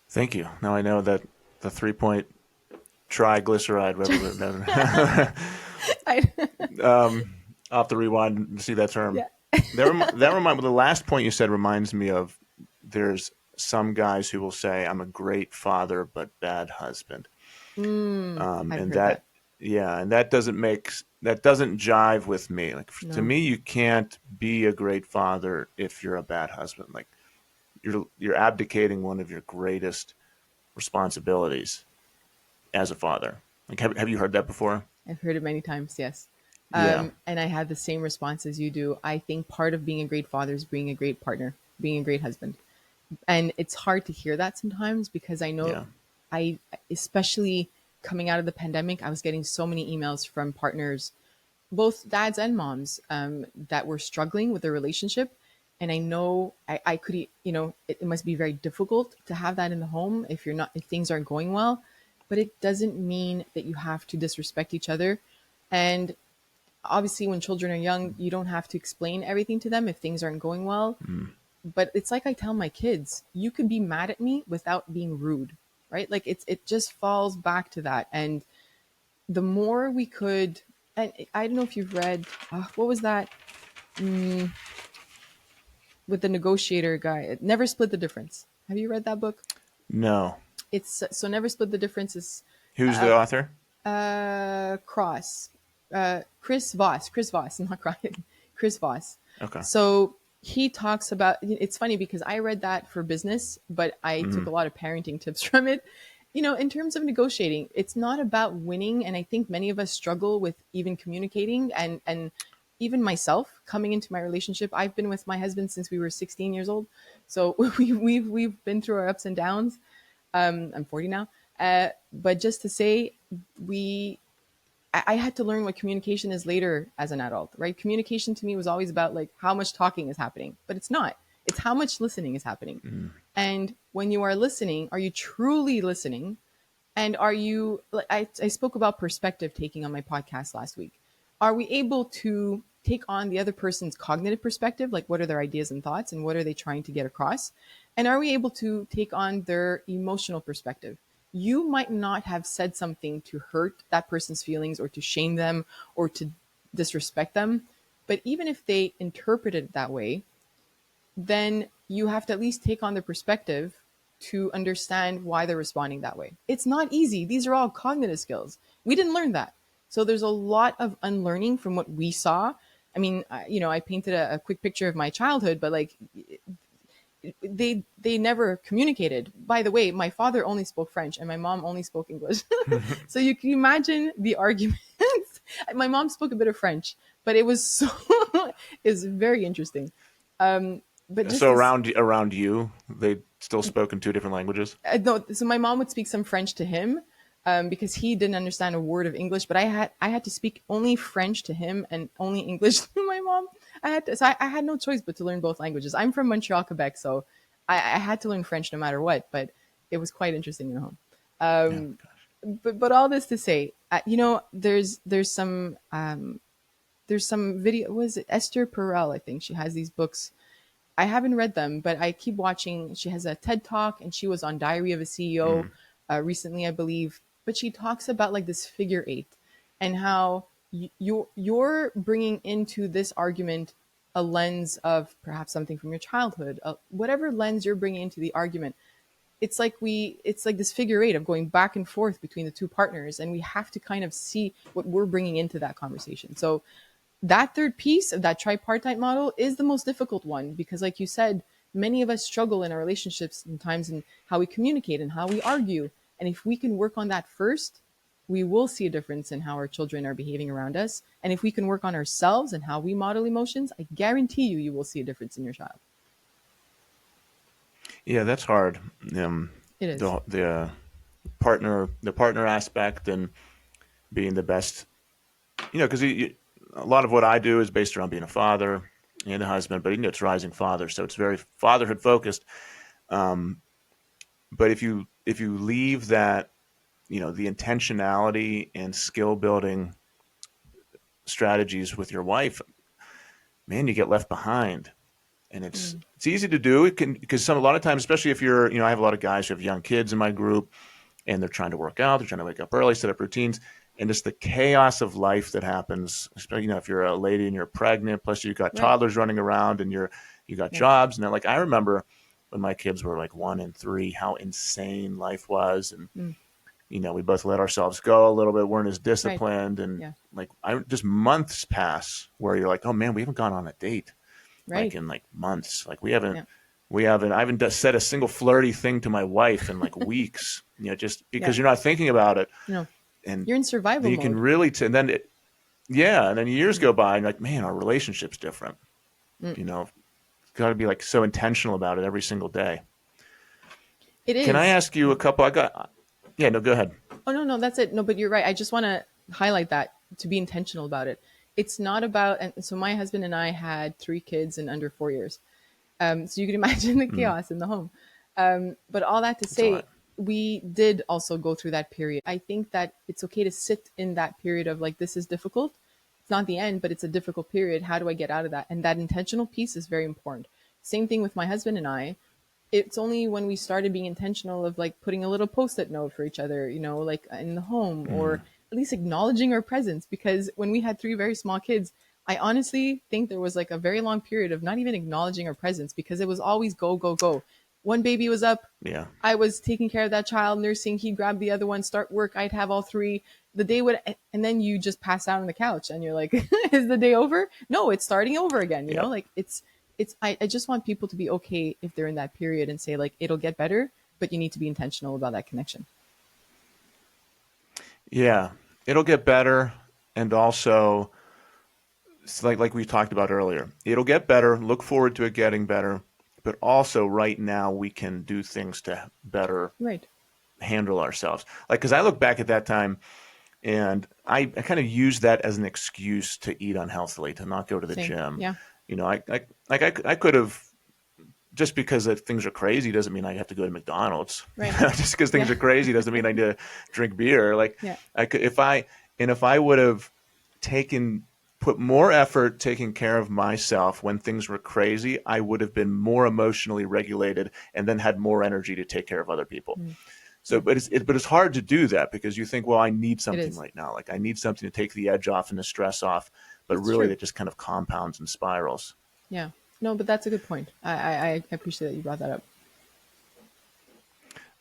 Thank you. Now I know that the 3-point triglyceride, whatever. I, I'll have to rewind and see that term. yeah. The last point you said reminds me of, there's some guys who will say, I'm a great father, but bad husband. I've And heard that, that. yeah, and that doesn't jive with me. Like, to No. me, you can't be a great father if you're a bad husband. Like, you're abdicating one of your greatest responsibilities as a father. Like, have you heard that before? I've heard it many times, yes. Yeah. And I had the same response as you do. I think part of being a great father is being a great partner, being a great husband. And it's hard to hear that sometimes because I know Yeah. I, especially coming out of the pandemic, I was getting so many emails from partners, both dads and moms, that were struggling with their relationship. And I know I could, it must be very difficult to have that in the home if things aren't going well, but it doesn't mean that you have to disrespect each other. And obviously, when children are young, you don't have to explain everything to them if things aren't going well. Mm. But it's like I tell my kids, you could be mad at me without being rude, right? Like it just falls back to that. And the more we could, and I don't know if you've read, what was that with the negotiator guy? Never Split the Difference. Have you read that book? No. It's so Never Split the Difference is Who's the author? Cross, Chris Voss, not Cross, Chris Voss. Okay. So he talks about, it's funny because I read that for business, but I took Mm. a lot of parenting tips from it. In terms of negotiating, it's not about winning. And I think many of us struggle with even communicating, and even myself coming into my relationship. I've been with my husband since we were 16 years old. So we've been through our ups and downs. I'm 40 now. But just to say, we I had to learn what communication is later as an adult, right? Communication to me was always about like how much talking is happening, but it's not. It's how much listening is happening. Mm. And when you are listening, are you truly listening? And are you, like, I spoke about perspective taking on my podcast last week. Are we able to take on the other person's cognitive perspective? Like, what are their ideas and thoughts, and what are they trying to get across? And are we able to take on their emotional perspective? You might not have said something to hurt that person's feelings or to shame them or to disrespect them. But even if they interpret it that way, then you have to at least take on their perspective to understand why they're responding that way. It's not easy. These are all cognitive skills. We didn't learn that. So there's a lot of unlearning from what we saw. I mean, I painted a quick picture of my childhood, but like they never communicated. By the way, my father only spoke French and my mom only spoke English. So you can imagine the arguments. My mom spoke a bit of French, but it was so it was very interesting. But just So this, around you, they still spoke in two different languages. no, so my mom would speak some French to him, because he didn't understand a word of English. But I had to speak only French to him and only English to my mom. I had no choice but to learn both languages. I'm from Montreal, Quebec, so I had to learn French no matter what. But it was quite interesting at home. Yeah. but all this to say, there's some video. Was it Esther Perel? I think she has these books. I haven't read them, but I keep watching. She has a TED Talk, and she was on Diary of a CEO Mm. recently, I believe. But she talks about like this figure eight and how you're bringing into this argument a lens of perhaps something from your childhood, whatever lens you're bringing into the argument. It's like this figure eight of going back and forth between the two partners, and we have to kind of see what we're bringing into that conversation. So that third piece of that tripartite model is the most difficult one because, like you said, many of us struggle in our relationships sometimes in how we communicate and how we argue. And if we can work on that first, we will see a difference in how our children are behaving around us. And if we can work on ourselves and how we model emotions, I guarantee you, you will see a difference in your child. Yeah, that's hard. It is. The partner aspect and being the best, because a lot of what I do is based around being a father and a husband, but it's rising father, so it's very fatherhood focused. But if you leave that, the intentionality and skill building strategies with your wife, man, you get left behind. And Mm, it's easy to do. It can, because a lot of times, especially if you're, I have a lot of guys who have young kids in my group, and they're trying to work out, they're trying to wake up early, set up routines, and just the chaos of life that happens. Especially, if you're a lady and you're pregnant, plus you've got right. toddlers running around, and you got Yeah. jobs, and they're like, I remember when my kids were like 1 and 3, how insane life was, and Mm, we both let ourselves go a little bit, weren't as right. disciplined, and Yeah. like I just months pass where you're like, oh man, we haven't gone on a date like Right. in like months. Like I haven't said a single flirty thing to my wife in like weeks, just Yeah. because you're not thinking about it. You know, And you're in then survival you can mode. really, and then yeah. And then years Mm, go by and like, man, our relationship's different. mm. You know, got to be like so intentional about it every single day. It Can I is. ask you a couple? Yeah, no, go ahead. Oh no, no, that's it. No, but you're right. I just want to highlight that to be intentional about it. It's not about. And so my husband and I had 3 kids in under 4 years. So you can imagine the Mm, chaos in the home. But all that to it's a say, lot. we did also go through that period. I think that it's okay to sit in that period of like, this is difficult. It's not the end, but it's a difficult period. How do I get out of that? And that intentional piece is very important. Same thing with my husband and I. It's only when we started being intentional of like putting a little post-it note for each other, like in the home, or Mm, at least acknowledging our presence. Because when we had 3 very small kids, I honestly think there was like a very long period of not even acknowledging our presence because it was always go, go, go. One baby was up, yeah. I was taking care of that child, nursing, he'd grab the other one, start work, I'd have all three. The day would, and then you just pass out on the couch and you're like, is the day over? No, it's starting over again, Yep. like I just want people to be okay if they're in that period and say like, it'll get better, but you need to be intentional about that connection. Yeah. It'll get better. And also, it's like we talked about earlier, it'll get better. Look forward to it getting better. But also, right now, we can do things to better Right. handle ourselves. Like, because I look back at that time and I kind of used that as an excuse to eat unhealthily, to not go to the Same. gym. Yeah. I could have, just because things are crazy doesn't mean I have to go to McDonald's. Right. Just because Yeah. things are crazy doesn't mean I need to drink beer. Like Yeah. I could, if I would have taken put more effort taking care of myself when things were crazy, I would have been more emotionally regulated and then had more energy to take care of other people. Mm. So, Yeah. but it's hard to do that because you think, well, I need It something is. right now. Like I need something to take the edge off and the stress off. But It's really, true. it just kind of compounds and spirals. Yeah. No, but that's a good point. I appreciate that you brought that up.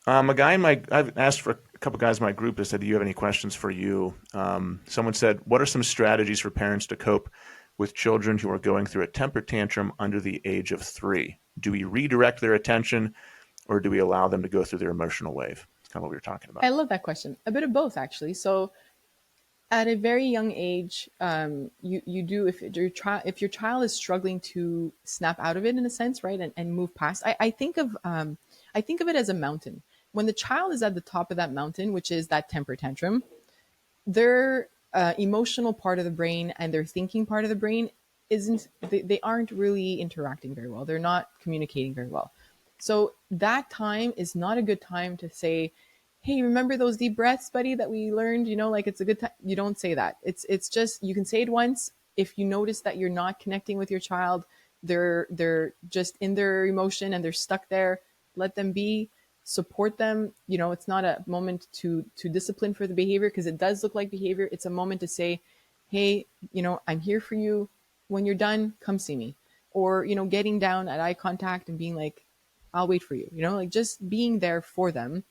I've asked for a couple guys in my group that said, do you have any questions for you? Someone said, what are some strategies for parents to cope with children who are going through a temper tantrum under the age of 3? Do we redirect their attention or do we allow them to go through their emotional wave? It's kind of what we were talking I about. love that question. A bit of both, actually. So at a very young age, you do, if your child is struggling to snap out of it in a sense, right, and move past. I think of it as a mountain. When the child is at the top of that mountain, which is that temper tantrum, their emotional part of the brain and their thinking part of the brain isn't they aren't really interacting very well. They're not communicating very well. So that time is not a good time to say, hey, remember those deep breaths, buddy, that we learned, like it's a good time. You don't say that. It's just, you can say it once. If you notice that you're not connecting with your child, they're just in their emotion and they're stuck there, let them be, support them. It's not a moment to discipline for the behavior, because it does look like behavior. It's a moment to say, hey, I'm here for you. When you're done, come see me. Or, getting down at eye contact and being like, I'll wait for you, like just being there for them.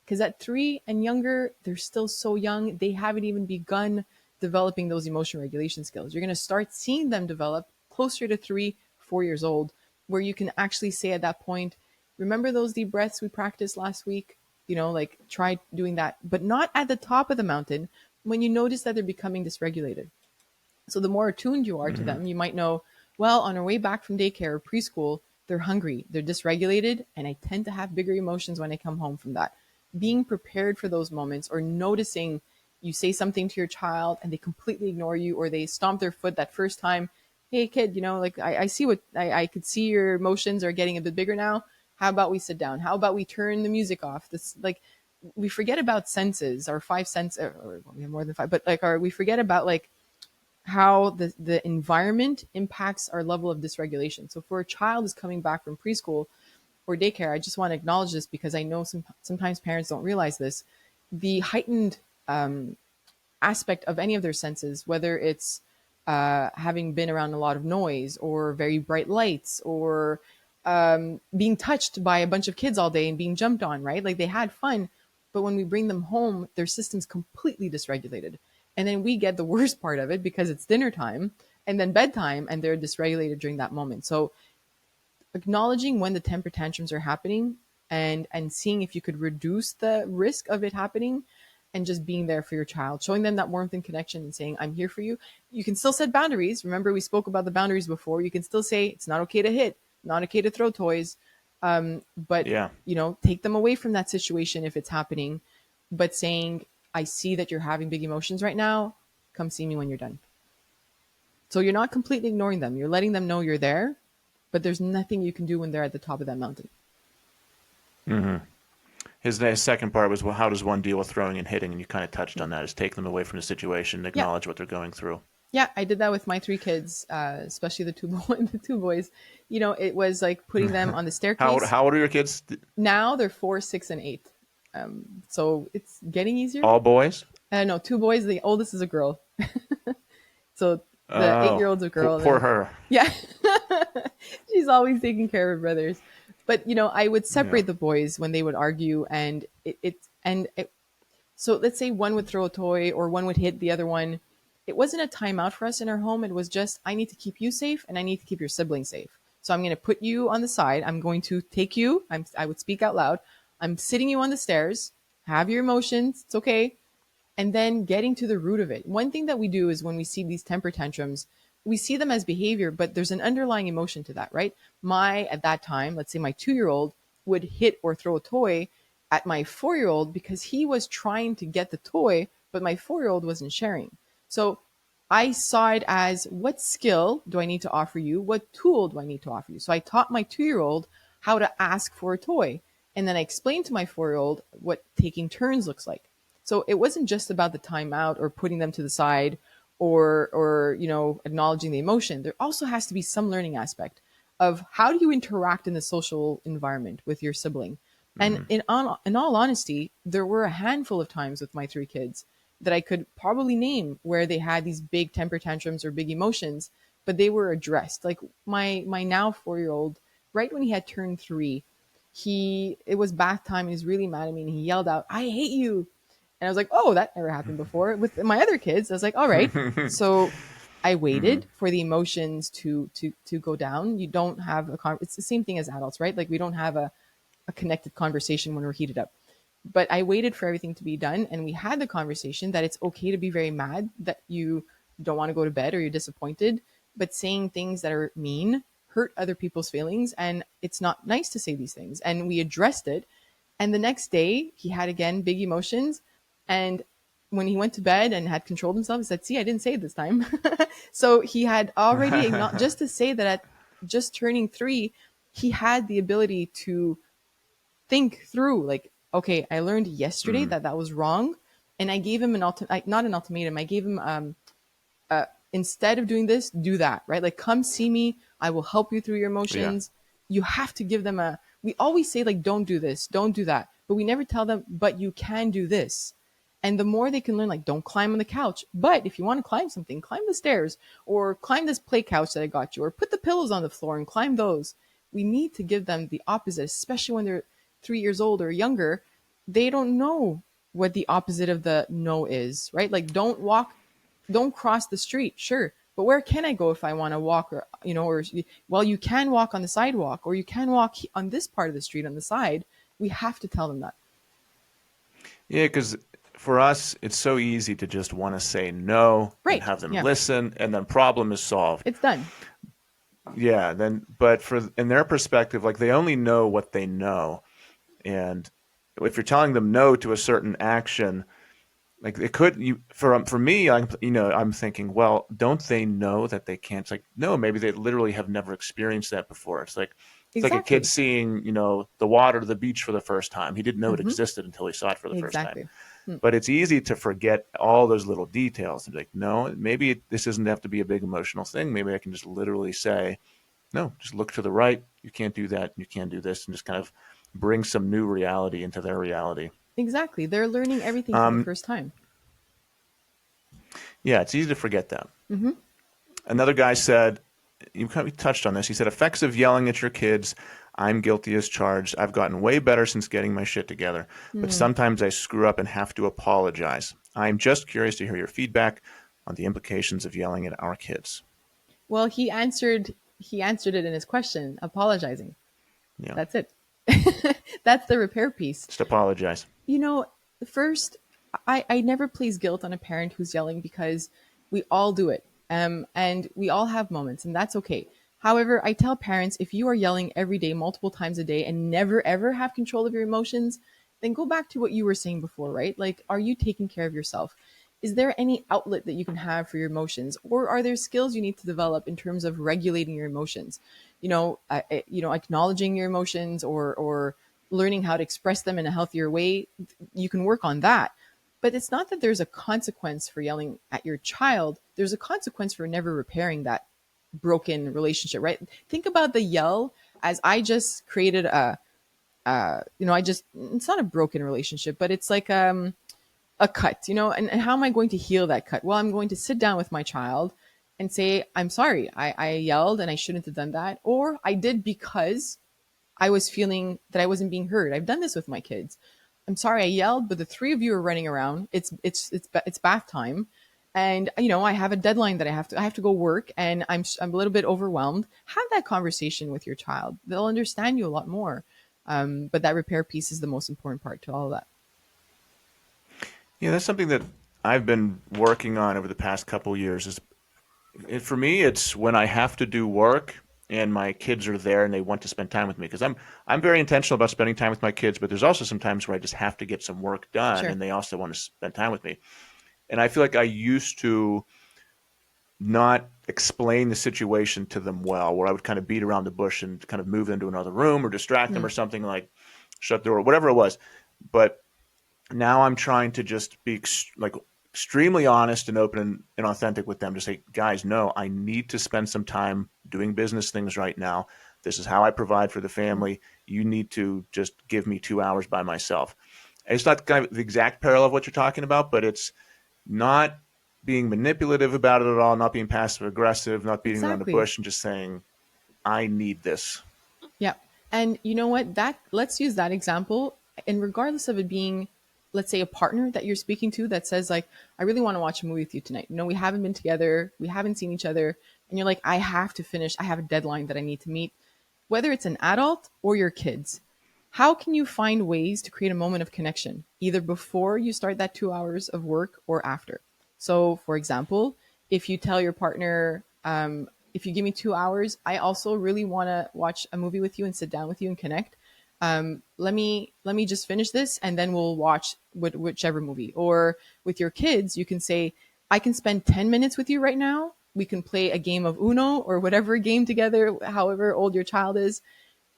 Because at 3 and younger, they're still so young. They haven't even begun developing those emotion regulation skills. You're going to start seeing them develop closer to 3, 4 years old, where you can actually say at that point, remember those deep breaths we practiced last week? Like try doing that, but not at the top of the mountain when you notice that they're becoming dysregulated. So the more attuned you are to Mm-hmm. them, you might know, well, on our way back from daycare or preschool, they're hungry, they're dysregulated, and I tend to have bigger emotions when I come home from that. Being prepared for those moments, or noticing you say something to your child and they completely ignore you, or they stomp their foot that first time. Hey kid, like I see what I could see your emotions are getting a bit bigger now. How about we sit down? How about we turn the music off? This, like, we forget about senses, our five senses, or we have more than five, but like we forget about like how the environment impacts our level of dysregulation. So for a child who's coming back from preschool or daycare, I just want to acknowledge this because I know sometimes parents don't realize this. The heightened aspect of any of their senses, whether it's having been around a lot of noise or very bright lights, or being touched by a bunch of kids all day and being jumped on, right? Like they had fun, but when we bring them home, their system's completely dysregulated. And then we get the worst part of it because it's dinner time and then bedtime, and they're dysregulated during that moment. So acknowledging when the temper tantrums are happening, and seeing if you could reduce the risk of it happening, and just being there for your child, showing them that warmth and connection and saying, I'm here for you. You can still set boundaries. Remember, we spoke about the boundaries before. You can still say it's not okay to hit, not okay to throw toys, but Yeah. take them away from that situation if it's happening, but saying, I see that you're having big emotions right now. Come see me when you're done. So you're not completely ignoring them. You're letting them know you're there, but there's nothing you can do when they're at the top of that mountain. Mm-hmm. His second part was, well, how does one deal with throwing and hitting? And you kind of touched on that, is take them away from the situation, Yeah. acknowledge what they're going through. Yeah, I did that with my 3 kids, especially the two boys. It was like putting them on the How old, staircase. how old are your kids? Now they're 4, 6, and 8. So it's getting easier. All boys? No, 2 boys. The oldest is a girl. So the Oh, 8-year-old's a poor, girl. poor And her. yeah, she's always taking care of her brothers. But I would Yeah. separate the boys when they would argue, and so let's say one would throw a toy or one would hit the other one. It wasn't a timeout for us in our home. It was just, I need to keep you safe and I need to keep your sibling safe. So I'm going to put you on the side. I'm going to take you. I would speak out loud. I'm sitting you on the stairs. Have your emotions. It's okay. And then getting to the root of it. One thing that we do is when we see these temper tantrums, we see them as behavior, but there's an underlying emotion to that, right? At that time, let's say my 2-year-old would hit or throw a toy at my 4-year-old because he was trying to get the toy, but my 4-year-old wasn't sharing. So I saw it as, what skill do I need to offer you? What tool do I need to offer you? So I taught my 2-year-old how to ask for a toy. And then I explained to my 4-year-old what taking turns looks like. So it wasn't just about the timeout or putting them to the side, or acknowledging the emotion. There also has to be some learning aspect of how do you interact in the social environment with your sibling. And Mm-hmm. in all honesty, there were a handful of times with my 3 kids that I could probably name where they had these big temper tantrums or big emotions, but they were addressed. Like my now 4-year-old, right when he had turned 3, it was bath time and he's really mad at me and he yelled out, I hate you. And I was like, oh, that never happened before. With my other kids, I was like, all right. So I Mm-hmm. waited for the emotions to go down. You don't have it's the same thing as adults, right? Like we don't have a connected conversation when we're heated up. But I waited for everything to be done, and we had the conversation that it's okay to be very mad, that you don't want to go to bed or you're disappointed, but saying things that are mean hurt other people's feelings, and it's not nice to say these things. And we addressed it. And the next day, he had again big emotions, and when he went to bed and had controlled himself, he said, see, I didn't say it this time. So he had already, not just to say that at just turning 3, he had the ability to think through, like, okay, I learned yesterday Mm, that that was wrong. And I gave him not an ultimatum. I gave him, instead of doing this, do that, right? Like, come see me. I will help you through your yeah. emotions. You have to give them we always say, like, don't do this, don't do that. But we never tell them, but you can do this. And the more they can learn, like, don't climb on the couch. But if you want to climb something, climb the stairs or climb this play couch that I got you, or put the pillows on the floor and climb those. We need to give them the opposite, especially when they're 3 years old or younger. They don't know what the opposite of the no is, right? Like, don't cross the street, sure, but where can I go if I want to walk, or or well, you can walk on the sidewalk, or you can walk on this part of the street on the side. We have to tell them that. Yeah, because for us, it's so easy to just want to say no and Right. have them Yeah. listen, and then problem is solved. It's done. Yeah, then, but for in their perspective, like they only know what they know, and if you're telling them no to a certain action, like it could you for me, I'm thinking, well, don't they know that they can't? It's like no, maybe they literally have never experienced that before. It's like a kid Exactly. seeing the water to the beach for the first time. He didn't know it Hmm. existed until he saw it for the first time. Exactly. Hmm. But it's easy to forget all those little details and be like, no, maybe this doesn't have to be a big emotional thing. Maybe I can just literally say, no, just look to the right. You can't do that. You can't do this, and just kind of bring some new reality into their reality. Exactly. They're learning everything for the Um, first time. yeah, it's easy to forget that. Hmm. Another guy said, you kind of touched on this. He said, effects of yelling at your kids. I'm guilty as charged. I've gotten way better since getting my shit together, but Hmm. sometimes I screw up and have to apologize. I'm just curious to hear your feedback on the implications of yelling at our kids. Well, he answered it in his question, apologizing. Yeah, That's it. That's the repair piece. just apologize. You know, first, I never place guilt on a parent who's yelling, because we all do it. And we all have moments, and that's okay. However, I tell parents, if you are yelling every day, multiple times a day, and never ever have control of your emotions, then go back to what you were saying before, right? Like, are you taking care of yourself? Is there any outlet that you can have for your emotions, or are there skills you need to develop in terms of regulating your emotions? Acknowledging your emotions, or learning how to express them in a healthier way. You can work on that. But it's not that there's a consequence for yelling at your child. There's a consequence for never repairing that broken relationship, right? Think about the yell as I just created it's not a broken relationship, but it's like a cut, and how am I going to heal that cut? Well, I'm going to sit down with my child and say, I'm sorry, I yelled and I shouldn't have done that. Or I did because I was feeling that I wasn't being heard. I've done this with my kids. I'm sorry I yelled, but the three of you are running around. It's bath time, and I have a deadline that I have to go work, and I'm a little bit overwhelmed. Have that conversation with your child. They'll understand you a lot more. But that repair piece is the most important part to all of that. Yeah, that's something that I've been working on over the past couple years. For me, it's when I have to do work and my kids are there and they want to spend time with me because I'm very intentional about spending time with my kids, but there's also some times where I just have to get some work done Sure. and they also want to spend time with me. And I feel like I used to not explain the situation to them well, where I would kind of beat around the bush and kind of move into another room or distract them Hmm. or something like shut the door, whatever it was. But now I'm trying to just be like extremely honest and open and authentic with them to say, guys, no, I need to spend some time doing business things right now. This is how I provide for the family. You need to just give me 2 hours by myself. It's not kind of the exact parallel of what you're talking about, but it's not being manipulative about it at all, not being passive aggressive, not beating around the Exactly. bush, and just saying, I need this. Yeah. And you know what? That let's use that example. And regardless of it being, let's say, a partner that you're speaking to that says, like, I really want to watch a movie with you tonight. We haven't been together, we haven't seen each other, and you're like, I have to finish, I have a deadline that I need to meet. Whether it's an adult or your kids, how can you find ways to create a moment of connection, either before you start that 2 hours of work or after? So, for example, if you tell your partner, if you give me 2 hours, I also really want to watch a movie with you and sit down with you and connect. Let me just finish this, and then we'll watch whichever movie. Or with your kids, you can say, I can spend 10 minutes with you right now. We can play a game of Uno or whatever game together, however old your child is.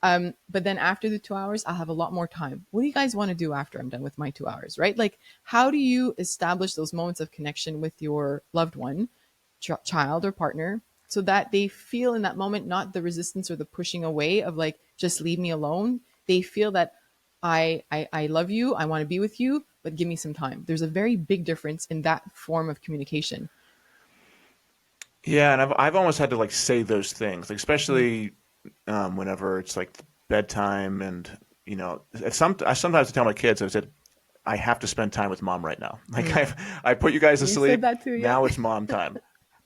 But then after the 2 hours, I'll have a lot more time. What do you guys want to do after I'm done with my 2 hours, right? Like, how do you establish those moments of connection with your loved one, child or partner, so that they feel in that moment not the resistance or the pushing away of like, just leave me alone. They feel that I love you, I want to be with you, but give me some time. There's a very big difference in that form of communication. Yeah, and I've almost had to like say those things, like Mm. especially whenever it's like bedtime, and I sometimes tell my kids, I said, I have to spend time with mom right now. Like Mm. I put you guys to You said sleep. that too, yeah. Now it's mom time.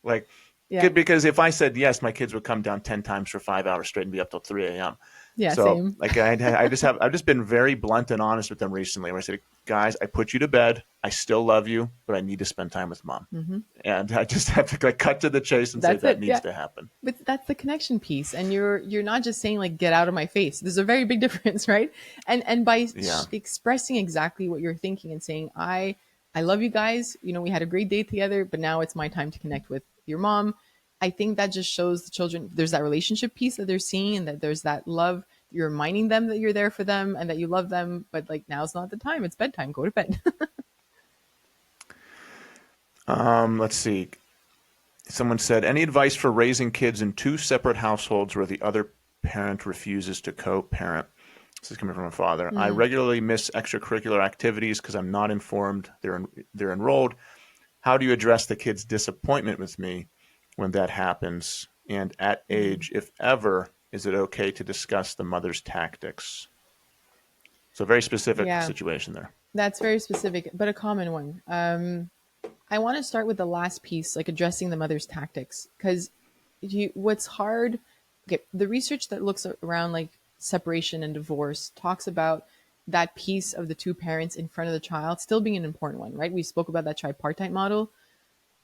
Like Yeah. because if I said yes, my kids would come down 10 times for 5 hours straight and be up till 3 a.m. Yeah, So same. like I've just been very blunt and honest with them recently, where I said, guys, I put you to bed. I still love you, but I need to spend time with mom. Hmm. And I just have to like cut to the chase and say That's that it. needs Yeah. to happen. But that's the connection piece, and you're not just saying like get out of my face. There's a very big difference, right? And by Yeah. expressing exactly what you're thinking and saying I love you guys, we had a great day together, but now it's my time to connect with your mom. I think that just shows the children there's that relationship piece that they're seeing, and that there's that love. You're reminding them that you're there for them and that you love them, but like now's not the time. It's bedtime. Go to bed. Let's see. Someone said, any advice for raising kids in two separate households where the other parent refuses to co-parent? This is coming from a father. I Mm. regularly miss extracurricular activities because I'm not informed they're enrolled. How do you address the kid's disappointment with me when that happens? And at Mm. age, if ever, is it okay to discuss the mother's tactics? So very specific Yeah, situation there. that's very specific, but a common one. I want to start with the last piece, like addressing the mother's tactics, because what's hard. Okay, the research that looks around like separation and divorce talks about that piece of the two parents in front of the child still being an important one, right? We spoke about that tripartite model,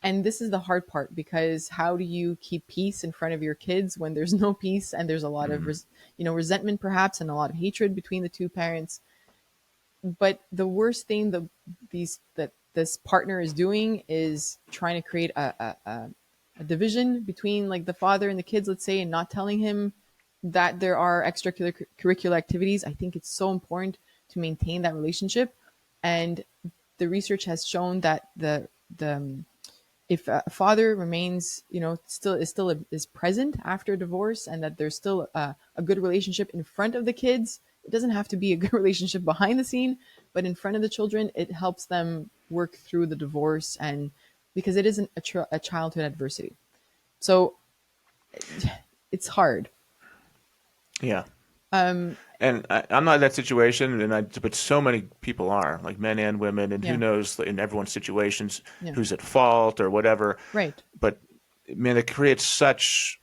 and this is the hard part because how do you keep peace in front of your kids when there's no peace and there's a lot of Mm-hmm. resentment perhaps and a lot of hatred between the two parents. But the worst thing that this partner is doing is trying to create a division between like the father and the kids, let's say, and not telling him that there are extracurricular activities. I think it's so important to maintain that relationship, and the research has shown that the if a father remains, is present after divorce, and that there's still a good relationship in front of the kids. It doesn't have to be a good relationship behind the scene, but in front of the children, it helps them work through the divorce, and because it isn't a childhood adversity. So it's hard. Yeah. Um, And I'm not in that situation, but so many people are, like men and women, and who yeah, knows in everyone's situations yeah, who's at fault or whatever. right, But man, it creates such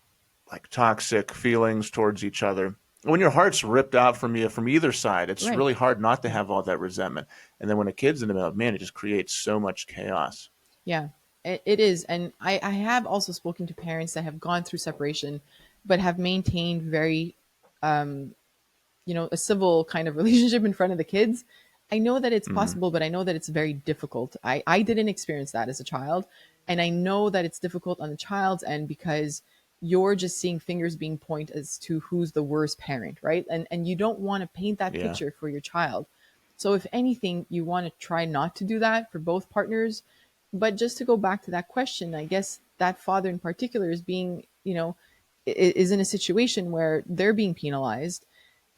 like toxic feelings towards each other. When your heart's ripped out from you from either side, it's right. really hard not to Yeah. have all that resentment. And then when a kid's in the middle, man, it just creates so much chaos. Yeah, it is. And I have also spoken to parents that have gone through separation, but have maintained very a civil kind of relationship in front of the kids. I know that it's Hmm. possible, but I know that it's very difficult. I didn't experience that as a child, and I know that it's difficult on the child's end because you're just seeing fingers being pointed as to who's the worst parent, right? And you don't want to paint that Yeah. picture for your child. So if anything, you want to try not to do that for both partners. But just to go back to that question, I guess that father in particular is being, is in a situation where they're being penalized,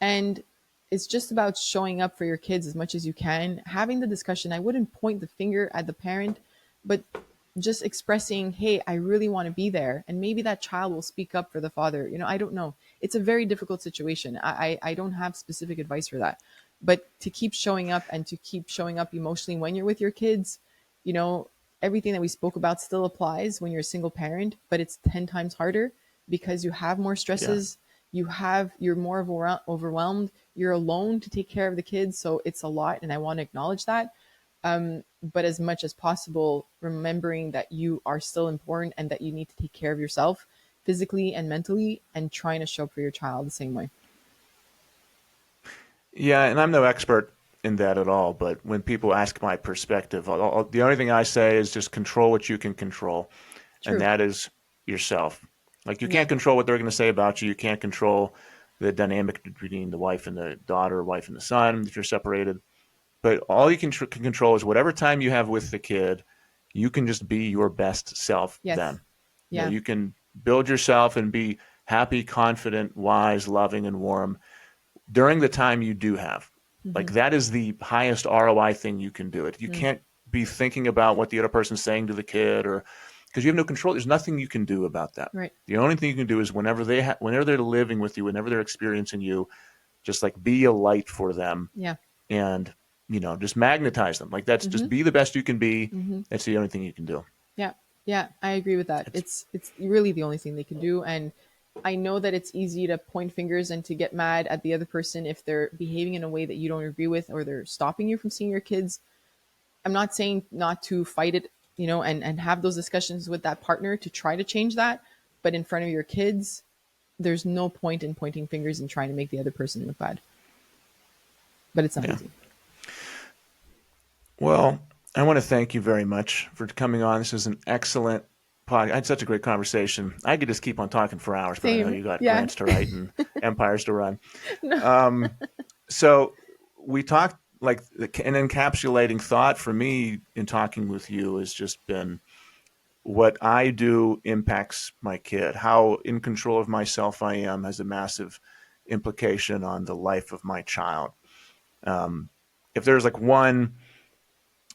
and it's just about showing up for your kids as much as you can, having the discussion. I wouldn't point the finger at the parent, but just expressing, hey, I really want to be there. And maybe that child will speak up for the father. I don't know. It's a very difficult situation. I don't have specific advice for that. But to keep showing up and to keep showing up emotionally when you're with your kids, you know, everything that we spoke about still applies when you're a single parent, but it's 10 times harder because you have more Yeah. stresses, you're more overwhelmed, you're alone to take care of the kids, so it's a lot, and I want to acknowledge that. But as much as possible, remembering that you are still important and that you need to take care of yourself physically and mentally, and trying to show up for your child the same way. Yeah. And I'm no expert in that at all. But when people ask my perspective, the only thing I say is just control what you can control, and True. that is yourself. Like you Yeah. can't control what they're going to say about you. You can't control, the dynamic between the wife and the daughter, wife and the son, if you're separated. But all you can control is whatever time you have with the kid, you can just be your best self Yes. then. Yeah. You can build yourself and be happy, confident, wise, loving, and warm during the time you do have. Hmm. Like that is the highest ROI thing you can do. It. You Mm. can't be thinking about what the other person's saying to the kid, or because you have no control. There's nothing you can do about that. Right. The only thing you can do is whenever they're living with you, whenever they're experiencing you, just like be a light for them, Yeah. and just magnetize them. Like that's Hmm. just be the best you can be. Hmm. That's the only thing you can do. Yeah. Yeah. I agree with that. It's It's really the only thing they can do. And I know that it's easy to point fingers and to get mad at the other person if they're behaving in a way that you don't agree with, or they're stopping you from seeing your kids. I'm not saying not to fight it, and have those discussions with that partner to try to change that. But in front of your kids, there's no point in pointing fingers and trying to make the other person look bad. But it's not yeah. easy. Well, I want to thank you very much for coming on. This is an excellent podcast. I had such a great conversation. I could just keep on talking for hours, but I know Same. you got Yeah. grants to write and empires to run. No. So we talked like an encapsulating thought for me in talking with you has just been what I do impacts my kid. How in control of myself I am has a massive implication on the life of my child. Um, if there's like one,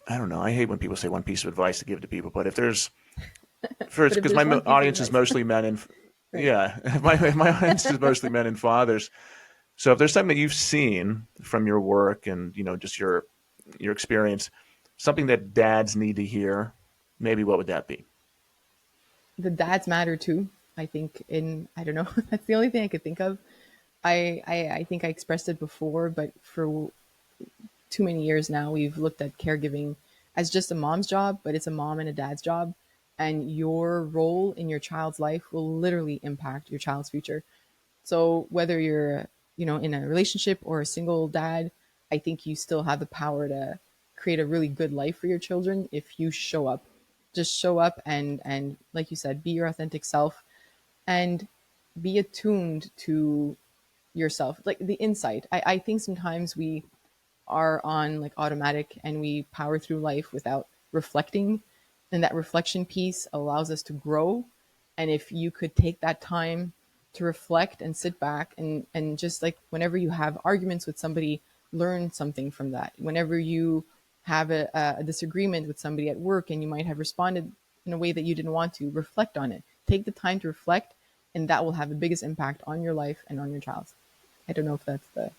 I don't know, I hate when people say one piece of advice to give to people, but if there's first, But if because my there's one piece of audience is advice, mostly men and right? yeah, my audience is mostly men and fathers. So if there's something that you've seen from your work and just your experience, something that dads need to hear, maybe what would that be? The dads matter too. I think I don't know. That's the only thing I could think of. I think I expressed it before, but for too many years now, we've looked at caregiving as just a mom's job, but it's a mom and a dad's job. And your role in your child's life will literally impact your child's future. So whether you're, in a relationship or a single dad, I think you still have the power to create a really good life for your children if you show up. Just show up and like you said, be your authentic self and be attuned to yourself, like the insight. I think sometimes we are on like automatic and we power through life without reflecting. And that reflection piece allows us to grow. And if you could take that time to reflect and sit back and just like whenever you have arguments with somebody, learn something from that. Whenever you have a disagreement with somebody at work and you might have responded in a way that you didn't want to, reflect on it. Take the time to reflect, and that will have the biggest impact on your life and on your child's. I don't know if that's all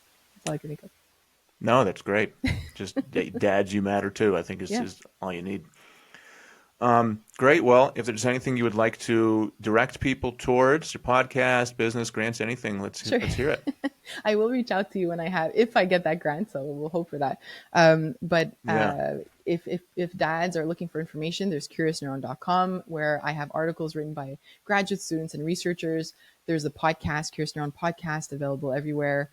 I can think of. No, that's great. Just dads, you matter too. I think Yeah. is all you need. Great. Well, if there's anything you would like to direct people towards, your podcast, business, grants, anything, Sure. let's hear it. I will reach out to you when if I get that grant. So we'll hope for that. But Yeah. if dads are looking for information, there's curiousneuron.com where I have articles written by graduate students and researchers. There's the podcast, Curious Neuron podcast, available everywhere.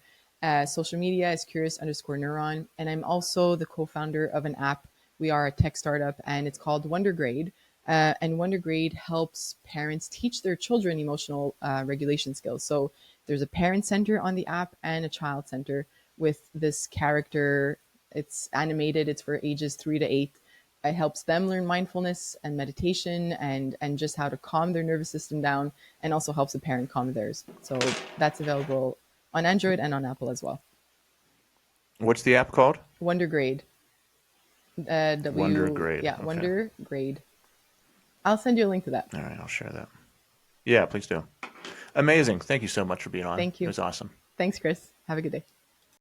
Social media is curious_neuron. And I'm also the co-founder of an app. We are a tech startup and it's called WonderGrade. And WonderGrade helps parents teach their children emotional regulation skills. So there's a parent center on the app and a child center with this character. It's animated. It's for ages 3 to 8. It helps them learn mindfulness and meditation and just how to calm their nervous system down, and also helps the parent calm theirs. So that's available on Android and on Apple as well. What's the app called? WonderGrade. Wonder W Grade. Yeah, Okay. WonderGrade. I'll send you a link to that. All right. I'll share that. Yeah, please do. Amazing. Thank you so much for being on. Thank It you. was awesome. Thanks, Chris. Have a good day.